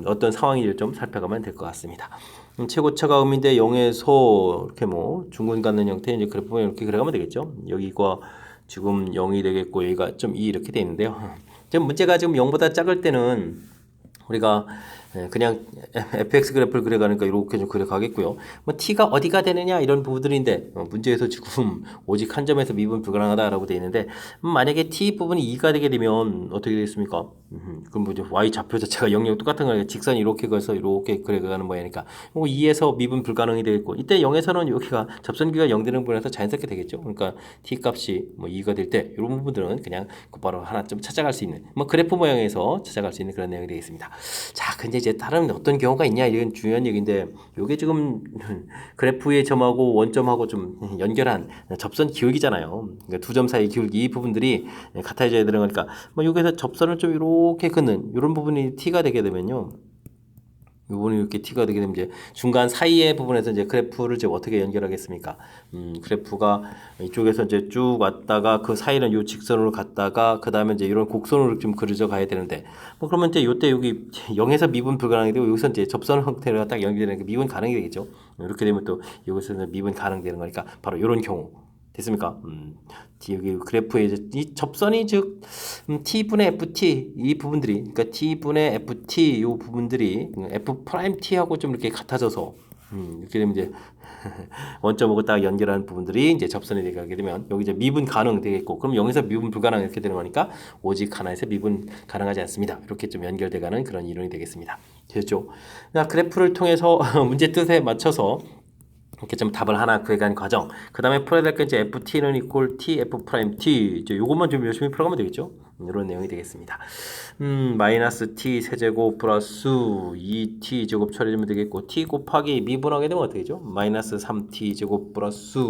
어떤 상황인지를 좀 살펴가면 될 것 같습니다. 최고차가 음인데 0에서 이렇게 뭐 중근 갖는 형태의 이제 그래프 모양 이렇게 그려가면 되겠죠? 여기가 지금 0이 되겠고 여기가 좀 2 이렇게 되어 있는데요. 지금 문제가 지금 0보다 작을 때는 우리가 그냥 fx 그래프를 그려가니까 이렇게 좀 그려가겠고요. 뭐 t가 어디가 되느냐 이런 부분들인데 문제에서 지금 오직 한 점에서 미분 불가능하다라고 되어 있는데 만약에 t 부분이 2가 되게 되면 어떻게 되겠습니까? 그럼 뭐 이제 y 좌표 자체가 0, 0 똑같은 거니까 직선이 이렇게 가서 이렇게 그려가는 모양이니까 2에서 미분 불가능이 되겠고 이때 0에서는 여기가 접선기가 0 되는 부분에서 자연스럽게 되겠죠. 그러니까 t 값이 뭐 2가 될 때 이런 부분들은 그냥 곧바로 하나 좀 찾아갈 수 있는 뭐 그래프 모양에서 찾아갈 수 있는 그런 내용이 되겠습니다. 자, 근데 이제 다른 어떤 경우가 있냐 이건 중요한 얘기인데 이게 지금 그래프의 점하고 원점하고 좀 연결한 접선 기울기잖아요. 그러니까 두 점 사이 기울기 이 부분들이 같아져야 되는 거니까 뭐 여기서 접선을 좀 이렇게 긋는 이런 부분이 t가 되게 되면요. 이 부분이 이렇게 t가 되게 되면 이제 중간 사이의 부분에서 이제 그래프를 이제 어떻게 연결하겠습니까? 그래프가 이쪽에서 이제 쭉 왔다가 그 사이는 요 직선으로 갔다가 그 다음에 이제 이런 곡선으로 좀 그려져 가야 되는데 뭐 그러면 이제 요때 여기 0에서 미분 불가능이 되고 여기서 이제 접선 형태로 딱 연결되는 게 미분 가능이 되겠죠. 이렇게 되면 또 여기서 미분 가능되는 거니까 바로 이런 경우. 됐습니까? 여기 그래프에 이제 이 접선이 즉 t분의 ft 이 부분들이 그러니까 t분의 ft 이 부분들이 f 프라임 t하고 좀 이렇게 같아져서 이렇게 되면 이제 원점하고 딱 연결하는 부분들이 이제 접선이 되게 되면 여기 이제 미분 가능 되겠고 그럼 0에서 미분 불가능 이렇게 되는 거니까 오직 하나에서 미분 가능하지 않습니다. 이렇게 좀 연결돼가는 그런 이론이 되겠습니다. 됐죠? 그래프를 통해서 문제 뜻에 맞춰서 이렇게 좀 답을 하나 구해가는 과정. 그 다음에 풀어야 될 게 이제 ft는 이퀄 t f 프라임 t 이제 요것만 좀 열심히 풀어가면 되겠죠. 이런 내용이 되겠습니다. 마이너스 t 세제곱 플러스 2t 제곱 처리하면 되겠고 t 곱하기 미분하게 되면 어떻게 되죠? 마이너스 3t 제곱 플러스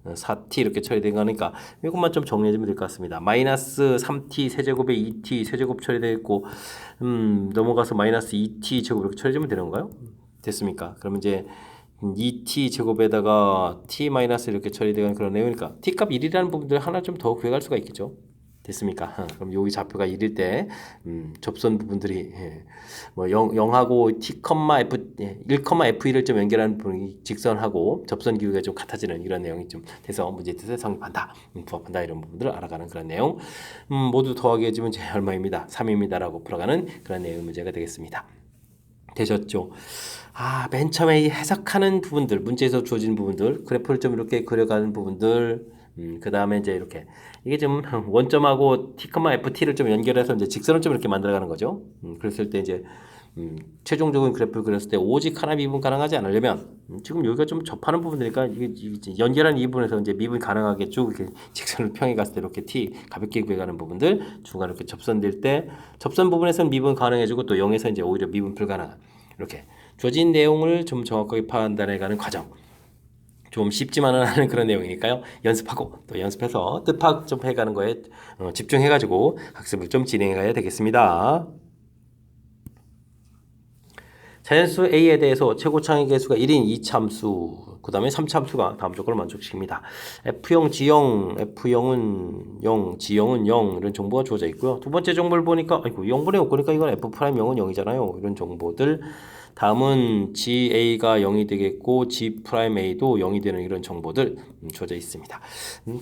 4t 이렇게 처리된 거니까 이것만 좀 정리해주면 될 것 같습니다. 마이너스 3t 세제곱에 2t 세제곱 처리되어 있고 넘어가서 마이너스 2t 제곱 이렇게 처리해주면 되는 건가요? 됐습니까? 그러면 이제 2t 제곱에다가 t 마이너스 이렇게 처리되는 그런 내용이니까 t 값 1이라는 부분들 하나 좀 더 구해갈 수가 있겠죠. 됐습니까? 그럼 여기 좌표가 1일 때 접선 부분들이 뭐 0하고 t, f 1, f1을 좀 연결하는 부분이 직선하고 접선 기울기가 좀 같아지는 이런 내용이 좀 돼서 문제 뜻에 성립한다, 부합한다 이런 부분들을 알아가는 그런 내용. 모두 더하기 해주면 이제 얼마입니다? 3입니다라고 풀어가는 그런 내용 문제가 되겠습니다. 되셨죠? 맨 처음에 이 해석하는 부분들, 문제에서 주어진 부분들, 그래프를 좀 이렇게 그려가는 부분들, 그 다음에 이제 이렇게 이게 좀 원점하고 t, ft를 좀 연결해서 이제 직선을 좀 이렇게 만들어가는 거죠. 그랬을 때 이제 최종적인 그래프를 그렸을 때 오직 하나 미분 가능하지 않으려면 지금 여기가 좀 접하는 부분이니까 이게 연결한 이 부분에서 이제 미분 가능하게 쭉 이렇게 직선을 평해 갔을 때 이렇게 T 가볍게 구해가는 부분들 중간 이렇게 접선될 때 접선 부분에서는 미분 가능해지고 또 0에서 이제 오히려 미분 불가능한 이렇게 주어진 내용을 좀 정확하게 판단해가는 과정. 좀 쉽지만은 않은 그런 내용이니까요. 연습하고 또 연습해서 뜻파악 좀 해가는 거에 집중해가지고 학습을 좀 진행해가야 되겠습니다. 자연수 A에 대해서 최고창의 개수가 1인 2참수, 그 다음에 3참수가 다음 조건을 만족시킵니다. F형, G형, F형은 0, G형은 0 이런 정보가 주어져 있고요. 두 번째 정보를 보니까 아이고 0분의 5 보니까 이건 F'형은 0이잖아요. 이런 정보들. 다음은 GA가 0이 되겠고 G'A도 0이 되는 이런 정보들 주어져 있습니다.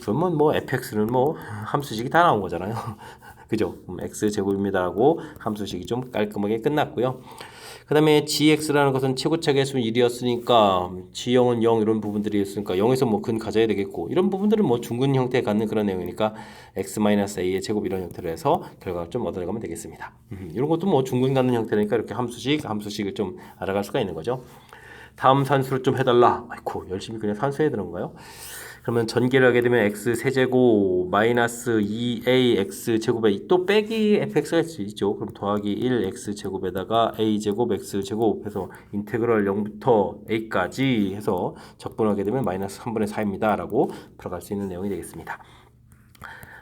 그러면 뭐 fx는 뭐 함수식이 다 나온 거잖아요. 그죠? x제곱입니다라고 함수식이 좀 깔끔하게 끝났고요. 그 다음에 gx라는 것은 최고차 개수는 1이었으니까 g형은 0 이런 부분들이 있으니까 0에서 뭐 근 가져야 되겠고 이런 부분들은 뭐 중근 형태에 갖는 그런 내용이니까 x-a의 제곱 이런 형태로 해서 결과를 좀 얻어가면 되겠습니다. 이런 것도 뭐 중근 갖는 형태니까 이렇게 함수식을 좀 알아갈 수가 있는 거죠. 다음 산수를 좀 해달라. 아이고 열심히 그냥 산수해야 되는 건가요? 그러면 전개를 하게 되면 x 세제곱 마이너스 2a x 제곱에 또 빼기 fx가 있죠. 그럼 더하기 1 x 제곱에다가 a 제곱 x 제곱 해서 인테그럴 0부터 a까지 해서 적분하게 되면 마이너스 3분의 4입니다. 라고 풀어갈 수 있는 내용이 되겠습니다.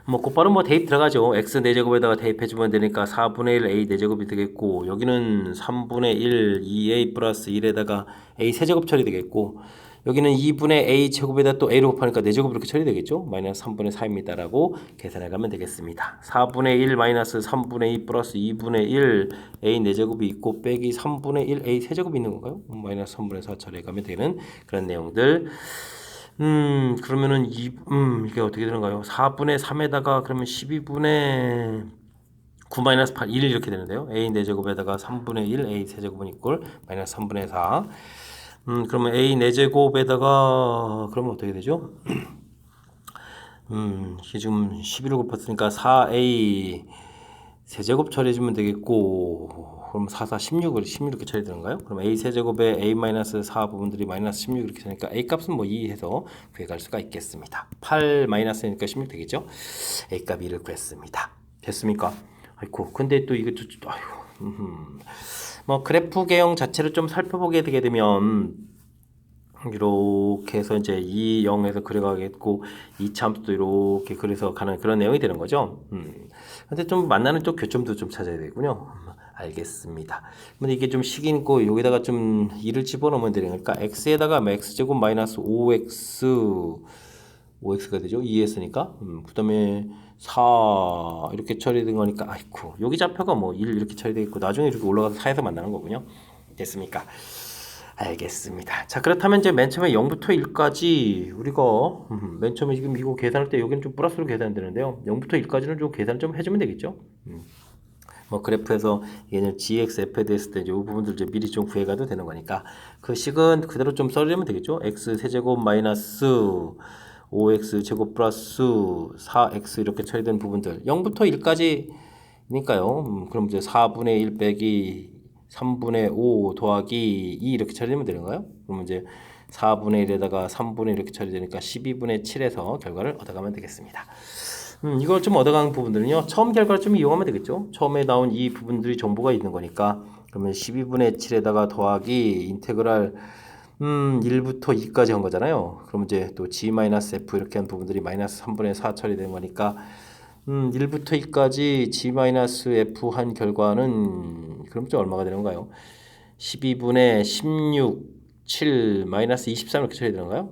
뭐 곧바로 뭐 대입 들어가죠. x 4제곱에다가 대입해주면 되니까 4분의 1 a 4제곱이 되겠고 여기는 3분의 1 2a 플러스 1에다가 a 세제곱 처리 되겠고 여기는 2분의 a 제곱에다 또 a로 곱하니까 4제곱 이렇게 처리되겠죠. 마이너스 3분의 4입니다. 라고 계산해 가면 되겠습니다. 4분의 1 마이너스 3분의 2 플러스 2분의 1 a 4제곱이 있고 빼기 3분의 1 a 세제곱이 있는 건가요? 마이너스 3분의 4 처리해 가면 되는 그런 내용들. 그러면은 이게 어떻게 되는가요? 4분의 3에다가 그러면 12분의 9 마이너스 8, 1 이렇게 되는데요. a 4제곱에다가 3분의 1, a 세제곱은 이꼴 마이너스 3분의 4. 그러면 a 4제곱에다가 그러면 어떻게 되죠? 이게 지금 11을 곱했으니까 4a 세제곱 처리해주면 되겠고 그럼 4, 4, 16을 16 이렇게 처리되는가요? 그럼 a 세제곱에 a-4 부분들이 마이너스 16 이렇게 되니까 a 값은 뭐 2 해서 구해갈 수가 있겠습니다. 8 마이너스니까 16 되겠죠? a 값 2를 구했습니다. 됐습니까? 아이고 근데 또 이거 뭐 그래프 개형 자체를 좀 살펴보게 되게 되면 이렇게 해서 이제 2, 0에서 그려가겠고 이 참수도 이렇게 그래서 가는 그런 내용이 되는 거죠. 근데 좀 만나는 또 교점도 좀 찾아야 되군요. 알겠습니다. 근데 이게 좀 식이 있고 여기다가 좀 2를 집어넣으면 되니까 x에다가 x제곱 마이너스 5x가 되죠. 2 했으니까. 그 다음에 4 이렇게 처리된 거니까 아이쿠 여기 좌표가 뭐 1 이렇게 처리되겠고 나중에 이렇게 올라가서 4에서 만나는 거군요. 됐습니까? 알겠습니다. 자 그렇다면 이제 맨 처음에 0부터 1까지 우리가 맨 처음에 지금 이거 계산할 때 여기는 좀 플러스로 계산되는데요. 0부터 1까지는 좀 계산 좀 해주면 되겠죠. 뭐 그래프에서 얘는 gx f에 됐을 때 이 부분들 이제 미리 좀 구해가도 되는 거니까 그 식은 그대로 좀 써주면 되겠죠. x 세제곱 마이너스 5x 제곱 플러스 4x 이렇게 처리된 부분들 0부터 1까지니까요. 그럼 이제 4분의 1 빼기 3분의 5 더하기 2 이렇게 처리되면 되는가요? 그러면 이제 4분의 1에다가 3분의 1 이렇게 처리되니까 12분의 7에서 결과를 얻어가면 되겠습니다. 이걸 좀 얻어가는 부분들은요. 처음 결과를 좀 이용하면 되겠죠. 처음에 나온 이 부분들이 정보가 있는 거니까 그러면 12분의 7에다가 더하기 인테그랄 1부터 2까지 한 거잖아요. 그럼 이제 또 g-f 이렇게 한 부분들이 마이너스 3분의 4 처리되는 거니까 1부터 2까지 g-f 한 결과는 그럼 좀 얼마가 되는 건가요? 12분의 16, 7, 마이너스 23 이렇게 처리되는가요?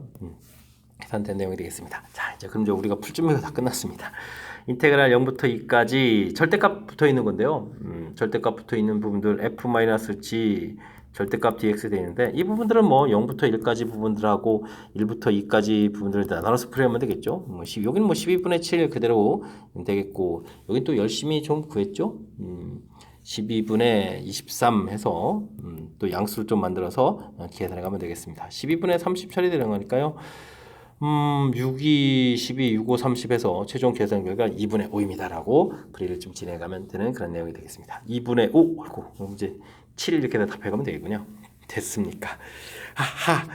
계산된 내용이 되겠습니다. 자, 이제 그럼 이제 우리가 풀 준비가 다 끝났습니다. 인테그랄 0부터 2까지 절대값 붙어 있는 건데요. 절대값 붙어 있는 부분들 f-g 절대값 dx 되어 있는데 이 부분들은 뭐 0부터 1까지 부분들하고 1부터 2까지 부분들을 나눠서 풀이하면 되겠죠. 여기는 뭐 12분의 7 그대로 되겠고 여기 또 열심히 좀 구했죠. 12분의 23 해서 또 양수를 좀 만들어서 계산해 가면 되겠습니다. 12분의 30 처리되는 거니까요. 6, 2, 12, 6, 5, 30 해서 최종 계산 결과 2분의 5입니다. 라고 풀이를 좀 진행하면 되는 그런 내용이 되겠습니다. 2분의 5, 그럼 이제 7 이렇게 답해가면 되겠군요. 됐습니까? 하하.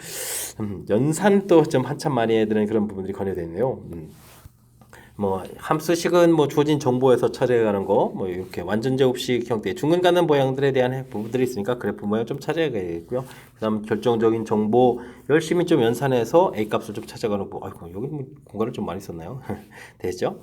연산 또 좀 한참 많이 해야 되는 그런 부분들이 권유되어 있네요. 뭐 함수식은 뭐 주어진 정보에서 찾아가는 거, 뭐 이렇게 완전 제곱식 형태 중근 가는 모양들에 대한 부분들이 있으니까 그래프 모양 좀 찾아야겠고요. 그다음 결정적인 정보 열심히 좀 연산해서 a 값을 좀 찾아가는 거. 아이고 여기 뭐 공간을 좀 많이 썼나요? 되죠?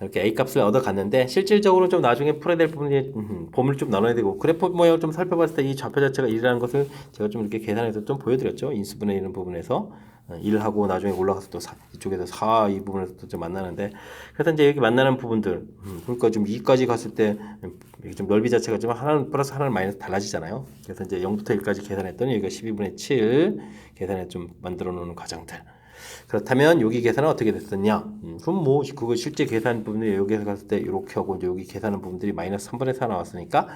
이렇게 a 값을 얻어갔는데 실질적으로 좀 나중에 풀어야 될 부분이 범위를 좀 나눠야 되고 그래프 모양을 좀 살펴봤을 때 이 좌표 자체가 1이라는 것을 제가 좀 이렇게 계산해서 좀 보여드렸죠. 인수분해 이런 부분에서 1하고 나중에 올라가서 또 이쪽에서 4 이 부분에서 또 좀 만나는데 그래서 이제 여기 만나는 부분들 그러니까 좀 2까지 갔을 때 좀 넓이 자체가 좀 하나 플러스 하나는 마이너스 달라지잖아요. 그래서 이제 0부터 1까지 계산했더니 여기가 12분의 7 계산해 좀 만들어 놓는 과정들. 그렇다면 여기 계산은 어떻게 됐었냐? 그럼 뭐 그거 실제 계산 부분이 여기서 갔을 때 이렇게 하고 이제 여기 계산하는 부분들이 마이너스 3분의 4 나왔으니까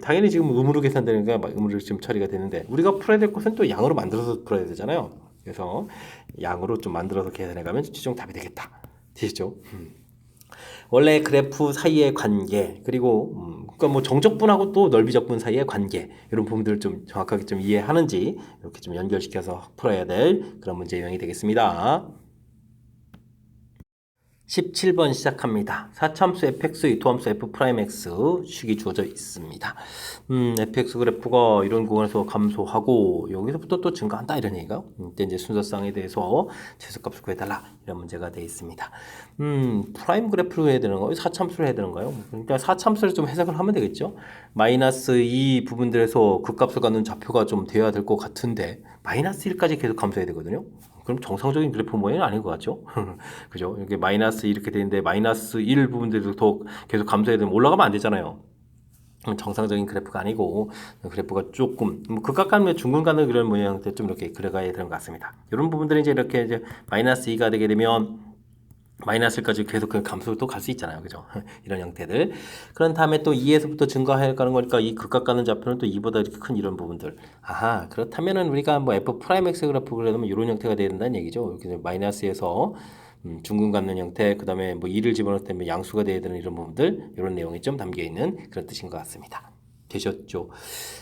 당연히 지금 음으로 계산되니까 음으로 지금 처리가 되는데 우리가 풀어야 될 것은 또 양으로 만들어서 풀어야 되잖아요. 그래서 양으로 좀 만들어서 계산해 가면 최종 답이 되겠다. 되시죠? 원래 그래프 사이의 관계 그리고 그러니까 뭐 정적분하고 또 넓이적분 사이의 관계 이런 부분들을 좀 정확하게 좀 이해하는지 이렇게 좀 연결시켜서 풀어야 될 그런 문제 유형이 되겠습니다. 17번 시작합니다. 사참수 fx, 도함수 f'x 식이 주어져 있습니다. fx 그래프가 이런 구간에서 감소하고 여기서부터 또 증가한다 이런 얘기가 이때 이제 순서상에 대해서 최소값을 구해달라 이런 문제가 되어 있습니다. 프라임 그래프로 해야 되는 거예요? 사참수로 해야 되는가요? 그러니까 사참수를 좀 해석을 하면 되겠죠. 마이너스 이 부분들에서 극값을 갖는 좌표가 좀 되어야 될 것 같은데 마이너스 1까지 계속 감소해야 되거든요. 그럼 정상적인 그래프 모양은 아닌 것 같죠? 그죠? 이렇게 마이너스 이렇게 되는데 마이너스 1 부분들도 더 계속 감소해야 되면 올라가면 안 되잖아요. 정상적인 그래프가 아니고 그래프가 조금 뭐 극각간의 중근간의 그런 모양들 좀 이렇게 그려가야 되는 것 같습니다. 이런 부분들이 이제 이렇게 이제 마이너스 2가 되게 되면 마이너스까지 계속 그 감소로 또 갈 수 있잖아요. 그죠? 이런 형태들. 그런 다음에 또 2에서부터 증가해 가는 거니까 이 극각 가는 좌표는 또 2보다 이렇게 큰 이런 부분들. 아하, 그렇다면은 우리가 뭐 f 프라임 x 그래프 그려면 이런 형태가 돼야 된다는 얘기죠. 이렇게 마이너스에서 중근 갖는 형태, 그 다음에 뭐 2를 집어넣을 때 양수가 돼야 되는 이런 부분들, 이런 내용이 좀 담겨 있는 그런 뜻인 것 같습니다. 되셨죠?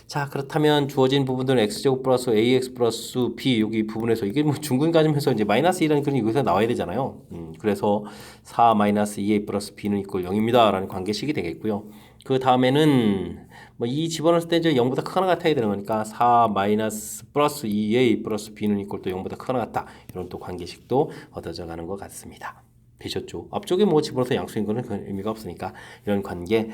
자, 그렇다면 주어진 부분들은 x제곱 플러스 ax 플러스 b 여기 부분에서 이게 뭐 중근 가지면서 이제 마이너스 1이라는 그런 여기서 나와야 되잖아요. 그래서 4 마이너스 2a 플러스 b는 이꼴 0입니다. 라는 관계식이 되겠고요. 그 다음에는 뭐 이 집어넣을 때 이제 0보다 크거나 같아야 되는 거니까 4 마이너스 플러스 2a 플러스 b는 이꼴 또 0보다 크거나 같다. 이런 또 관계식도 얻어져 가는 것 같습니다. 되셨죠? 앞쪽에 뭐 집어넣어서 양수인 거는 그 의미가 없으니까 이런 관계.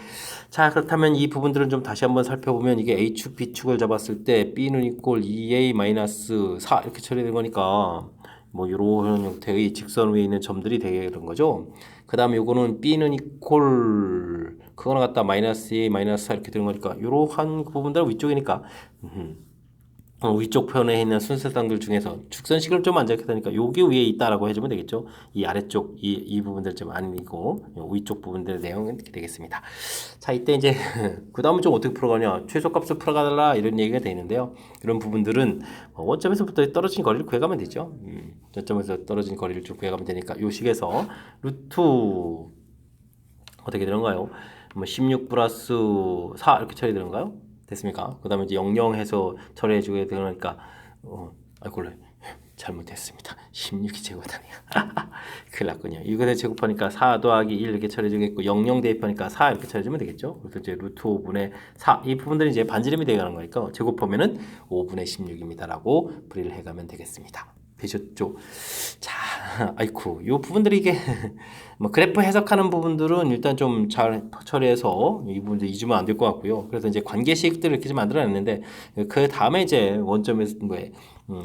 자, 그렇다면 이 부분들은 좀 다시 한번 살펴보면 이게 A축, B축을 잡았을 때 B는 이꼴 2A-4 이렇게 처리되는 거니까 뭐 이런 형태의 직선 위에 있는 점들이 되는 거죠. 그 다음에 요거는 B는 이꼴 그거나 같다 마이너스 2, 마이너스 4 이렇게 되는 거니까 이러한 부분들은 위쪽이니까 위쪽 편에 있는 순서상들 중에서 축선식을 좀 안 적혀다니까 여기 위에 있다라고 해주면 되겠죠. 이 아래쪽 이 부분들 좀 아니고 위쪽 부분들의 내용은 이렇게 되겠습니다. 자, 이때 이제 그 다음은 좀 어떻게 풀어가냐 최소값을 풀어가달라 이런 얘기가 되는데요. 이런 부분들은 원점에서부터 떨어진 거리를 구해가면 되죠. 원점에서 떨어진 거리를 좀 구해가면 되니까 이 식에서 루트 어떻게 되는가요? 뭐 16 플러스 4 이렇게 처리되는가요? 됐습니까? 그 다음에 이제 00해서 처리해주게 되니까 아이고 잘못했습니다. 16이 제곱하네요. 큰일 났군요. 이것에 제곱하니까 4 더하기 1 이렇게 처리해주겠고 00 대입하니까 4 이렇게 처리해주면 되겠죠. 그래서 이제 루트 5분의 4 이 부분들이 이제 반지름이 되어가는 거니까 제곱하면은 5분의 16입니다 라고 풀이를 해가면 되겠습니다. 되셨죠? 자, 아이쿠, 요 부분들이 이게 뭐 그래프 해석하는 부분들은 일단 좀 잘 처리해서 이 부분들 잊으면 안 될 것 같고요. 그래서 이제 관계식들을 이렇게 좀 만들어냈는데 그 다음에 이제 원점에서 뭐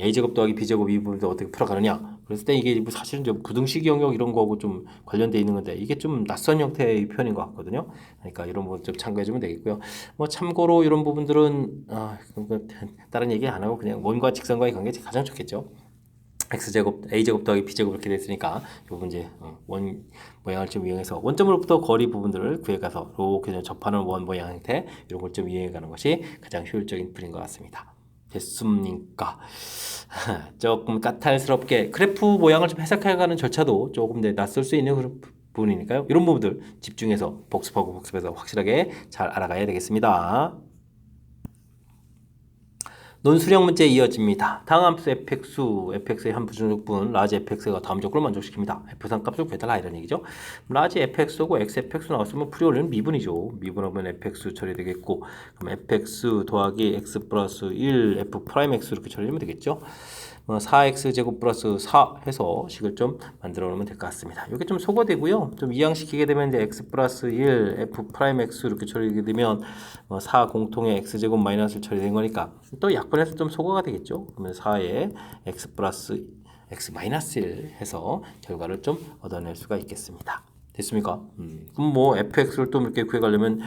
a제곱 더하기 b제곱 이 부분들 어떻게 풀어가느냐. 그랬을 때 이게 사실은 좀 부등식 영역 이런 거하고 좀 관련돼 있는 건데 이게 좀 낯선 형태의 표현인 것 같거든요. 그러니까 이런 부분 좀 참고해주면 되겠고요. 뭐 참고로 이런 부분들은 다른 얘기 안 하고 그냥 원과 직선과의 관계가 가장 좋겠죠. x제곱, a제곱 더하기 b제곱 이렇게 됐으니까 이 부분 이제 원 모양을 좀 이용해서 원점으로부터 거리 부분들을 구해가서 이렇게 접하는 원 모양 형태 이런 걸 좀 이용해가는 것이 가장 효율적인 풀인 것 같습니다. 됐습니까? 조금 까탈스럽게 그래프 모양을 좀 해석해가는 절차도 조금 낯설 수 있는 그런 부분이니까요. 이런 부분들 집중해서 복습하고 복습해서 확실하게 잘 알아가야 되겠습니다. 논술형 문제 이어집니다. 다음 함수 fx의 한 부등식분 라지 fx가 다음 조건을 만족시킵니다. f3 값을 구해달라 이런 얘기죠. 라지 fx고 x fx 나왔으면 풀이원리는 미분이죠. 미분하면 fx 처리되겠고 그럼 fx 더하기 x 플러스 1 f 프라임 x 이렇게 처리하면 되겠죠. 4x 제곱 플러스 4 해서 식을 좀 만들어 놓으면 될 것 같습니다. 이게 좀 소거되고요. 좀 이항시키게 되면 이제 x 플러스 1 f 프라임 x 이렇게 처리하게 되면 4 공통의 x 제곱 마이너스 처리된 거니까 또 약분해서 좀 소거가 되겠죠. 그러면 4에 x 플러스 x 마이너스 1 해서 결과를 좀 얻어낼 수가 있겠습니다. 됐습니까? 그럼 뭐 fx를 또 이렇게 구해가려면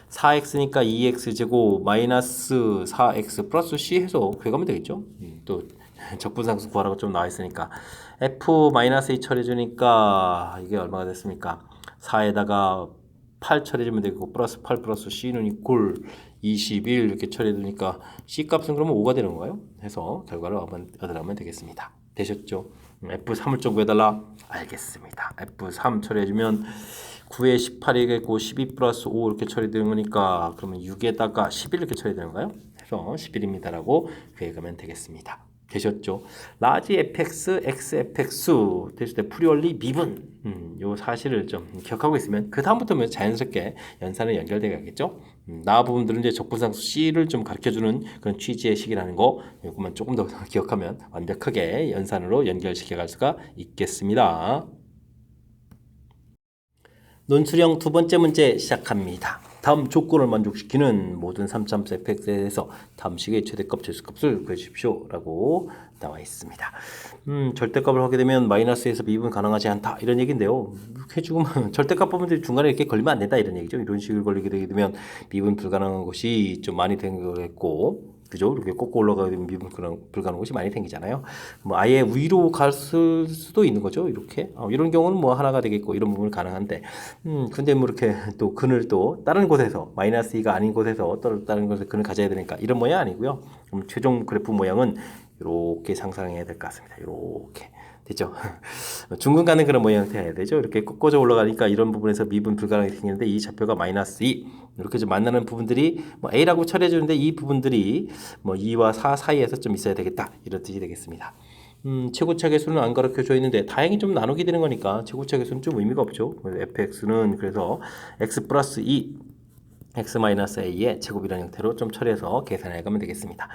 4x니까 2x 제곱 마이너스 4x 플러스 c 해서 구해가면 되겠죠. 또 적분상수 구하라고 좀 나와 있으니까 f-a 처리해주니까 이게 얼마가 됐습니까? 4에다가 8 처리해주면 되고 플러스 8 플러스 c는 이꼴 21 이렇게 처리해주니까 c 값은 그러면 5가 되는 거예요. 해서 결과를 얻으면 되겠습니다. 되셨죠? f3을 좀 구해달라? 알겠습니다. f3 처리해주면 9에 18이겠고 12 플러스 5 이렇게 처리되는 거니까 그러면 6에다가 11 이렇게 처리되는 거예요. 해서 11입니다라고 구해가면 되겠습니다. 되셨죠? 라지 fx, x fx 됐을 때 풀이원리 미분 요 사실을 좀 기억하고 있으면 그 다음부터는 자연스럽게 연산을 연결되겠죠? 나 부분들은 이제 적분상수 C를 좀 가르쳐주는 그런 취지의 식이라는 거 요것만 조금 더 기억하면 완벽하게 연산으로 연결시켜 갈 수가 있겠습니다. 논술형 두 번째 문제 시작합니다. 다음 조건을 만족시키는 모든 3차 fx에 대해서 다음 식의 최대값, 최소값을 구해주십시오 라고 나와 있습니다. 절대값을 하게 되면 마이너스에서 미분 가능하지 않다 이런 얘기인데요. 이렇게 죽으면 절대값 부분들이 중간에 이렇게 걸리면 안 된다 이런 얘기죠. 이런 식으로 걸리게 되면 미분 불가능한 것이 좀 많이 된 거겠고 그죠? 이렇게 꺾고 올라가게 되면 미분 불가능한 것이 많이 생기잖아요. 뭐 아예 위로 갈 수도 있는 거죠. 이렇게 이런 경우는 뭐 하나가 되겠고 이런 부분은 가능한데, 근데 뭐 이렇게 또 근을 또 다른 곳에서 마이너스 2가 아닌 곳에서 또 다른 곳에서 근을 가져야 되니까 이런 모양 아니고요. 그럼 최종 그래프 모양은 이렇게 상상해야 될 것 같습니다. 이렇게. 됐죠? 중근 가는 그런 모양이 돼야 되죠. 이렇게 꺾어져 올라가니까 이런 부분에서 미분 불가능이 생기는데 이 좌표가 마이너스 2 이렇게 좀 만나는 부분들이 뭐 A라고 처리해 주는데 이 부분들이 뭐 2와 4 사이에서 좀 있어야 되겠다 이런 뜻이 되겠습니다. 최고차 계수는 안 가르쳐 줘 있는데 다행히 좀 나누게 되는 거니까 최고차 계수는 좀 의미가 없죠. fx는 그래서 x 플러스 2 x-a의 제곱이라는 형태로 좀 처리해서 계산해 가면 되겠습니다.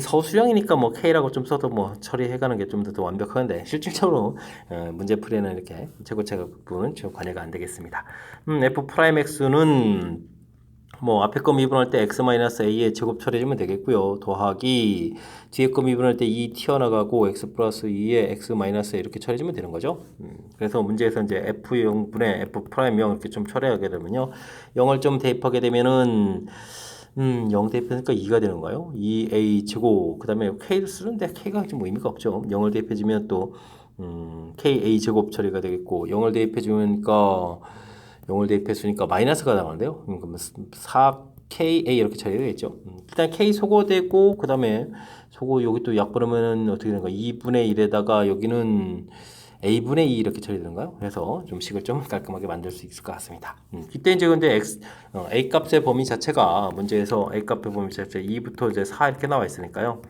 서술형이니까 뭐 k라고 좀 써도 뭐 처리해 가는 게 좀 더 완벽한데 실질적으로 문제풀이에는 이렇게 최고차 부분은 좀 관여가 안 되겠습니다. f'(x는) 뭐 앞에 거 미분할 때 x-a의 제곱 처리해주면 되겠고요. 더하기 뒤에 거 미분할 때 2 튀어나가고 x 플러스 2에 x-a 이렇게 처리해주면 되는 거죠. 그래서 문제에서 이제 f0분의 f'0 이렇게 좀 처리하게 되면요. 0을 좀 대입하게 되면은 0 대입하니까 2가 되는 거예요. 2a 제곱 그 다음에 k를 쓰는데 k가 좀 의미가 없죠. 0을 대입해주면 또 ka 제곱 처리가 되겠고 0을 대입해주니까 0을 대입했으니까 마이너스가 나가는데요. 그러면 4ka 이렇게 처리가 되겠죠. 일단 k 소거되고 그 다음에 소거 여기 또 약분하면 어떻게 되는가? 2분의 1에다가 여기는 a분의 2 이렇게 처리되는가요? 그래서 좀 식을 좀 깔끔하게 만들 수 있을 것 같습니다. 이때 이제 근데 a 값의 범위 자체가 문제에서 a 값의 범위 자체 2부터 이제 4 이렇게 나와 있으니까요.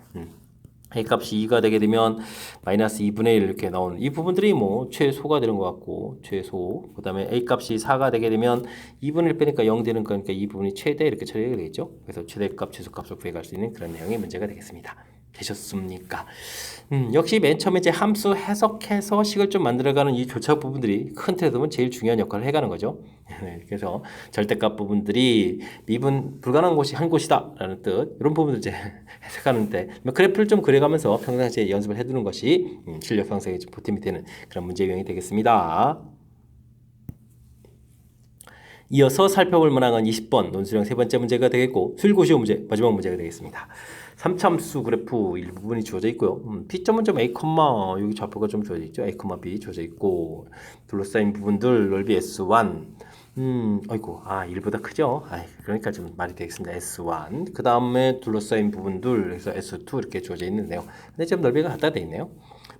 a 값이 2가 되게 되면 마이너스 2분의 1 이렇게 나오는 이 부분들이 뭐 최소가 되는 것 같고 최소 그 다음에 a 값이 4가 되게 되면 2분의 1 빼니까 0 되는 거니까 이 부분이 최대 이렇게 처리가 되겠죠. 그래서 최대값 최소값을 구해갈 수 있는 그런 내용의 문제가 되겠습니다. 되셨습니까? 역시 맨 처음에 이제 함수 해석해서 식을 좀 만들어가는 이 조차 부분들이 큰 틀에서 보면 제일 중요한 역할을 해가는 거죠. 그래서 절대값 부분들이 미분 불가능한 곳이 한 곳이다 라는 뜻 이런 부분들 이제 해석하는데 그래프를 좀 그려가면서 평상시에 연습을 해두는 것이 실력 상승에 좀 보탬이 되는 그런 문제 유형이 되겠습니다. 이어서 살펴볼 만한 20번 논술형 세 번째 문제가 되겠고 수일고시호 문제 마지막 문제가 되겠습니다. 3참수 그래프 일부분이 주어져 있고요. P점은 좀 A, 여기 좌표가 좀 주어져 있죠. A, B 주어져 있고 둘러싸인 부분들 넓이 S1 아이고 1보다 크죠. 그러니까 좀 말이 되겠습니다. S1 그 다음에 둘러싸인 부분들 그래서 S2 이렇게 주어져 있는데요. 근데 지금 넓이가 갖다 돼 있네요.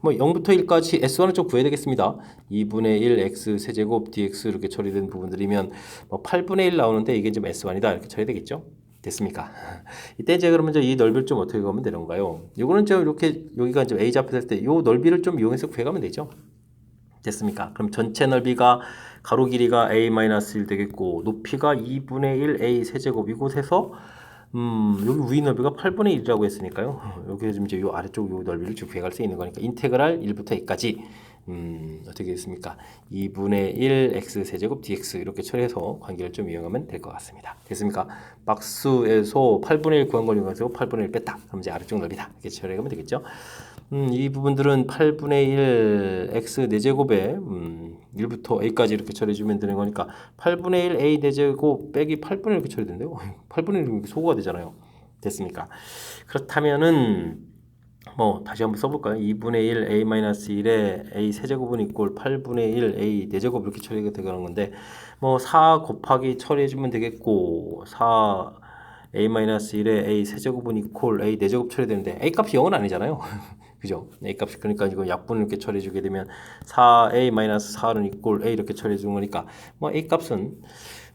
뭐 0부터 1까지 S1을 좀 구해야 되겠습니다. 2분의 1 x 세제곱 dx 이렇게 처리된 부분들이면 뭐 8분의 1 나오는데 이게 좀 S1이다 이렇게 처리되겠죠. 됐습니까? 이때 이제 그러면 이제 이 넓이를 좀 어떻게 구하면 되는 건가요? 이거는 이제 이렇게 여기가 이제 A 잡혔을 때 이 넓이를 좀 이용해서 구해가면 되죠. 됐습니까? 그럼 전체 넓이가 가로 길이가 A-1 되겠고 높이가 2분의 1 A 세제곱 이곳에서 여기 위의 넓이가 8분의 1이라고 했으니까요. 여기서 지금 이제 요 아래쪽 요 넓이를 쭉 구해갈 수 있는 거니까 인테그랄 1부터 a까지 어떻게 됐습니까? 2분의 1 x 세제곱 dx 이렇게 처리해서 관계를 좀 이용하면 될 것 같습니다. 됐습니까? 박스에서 8분의 1 구한 걸 이용해서 8분의 1 뺐다. 그럼 이제 아래쪽 넓이다. 이렇게 처리하면 되겠죠? 이 부분들은 8분의 1 x 4제곱에 1부터 a까지 이렇게 처리해주면 되는 거니까 8분의 1 a 4제곱 빼기 8분의 1 이렇게 처리된대요. 8분의 1 이렇게 소거가 되잖아요. 됐습니까? 그렇다면은 뭐 다시 한번 써볼까요? 2분의 1 a-1에 a 세제곱은 이꼴 8분의 1 a 4제곱 이렇게 처리가 되는 건데 뭐 4 곱하기 처리해주면 되겠고 4 a-1에 a 세제곱은 이꼴 a 4제곱 처리되는데 a 값이 0은 아니잖아요. 그죠? a 값이 그러니까 이거 약분을 이렇게 처리해주게 되면 4a-4는 이꼴 a 이렇게 처리해주는 거니까 뭐 a 값은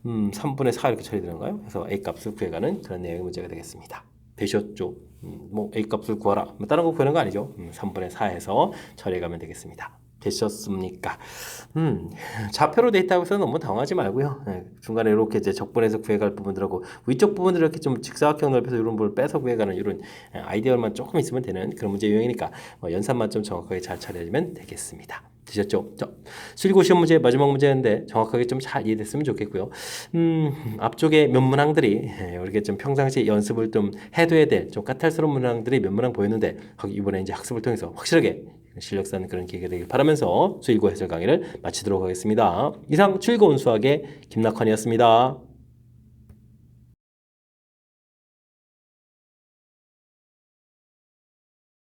3분의 4 이렇게 처리되는 거예요. 그래서 a 값을 구해가는 그런 내용의 문제가 되겠습니다. 되셨죠? 뭐 a 값을 구하라. 뭐 다른 거 구하는 거 아니죠? 3분의 4에서 처리해가면 되겠습니다. 되셨습니까? 좌표로 돼 있다고 해서 너무 당황하지 말고요. 중간에 이렇게 이제 적분해서 구해갈 부분들하고 위쪽 부분들 이렇게 좀 직사각형 넓혀서 이런 걸 빼서 구해가는 이런 아이디어만 조금 있으면 되는 그런 문제 유형이니까 연산만 좀 정확하게 잘 처리하면 되겠습니다. 되셨죠? 수리고 시험 문제 마지막 문제인데 정확하게 좀 잘 이해됐으면 좋겠고요. 앞쪽에 몇 문항들이 이렇게 좀 평상시 연습을 좀 해둬야 될 좀 까탈스러운 문항들이 몇 문항 보였는데 이번에 이제 학습을 통해서 확실하게 실력 쌓는 그런 기회가 되길 바라면서 수일고 해설 강의를 마치도록 하겠습니다. 이상 즐거운 수학의 김낙환이었습니다.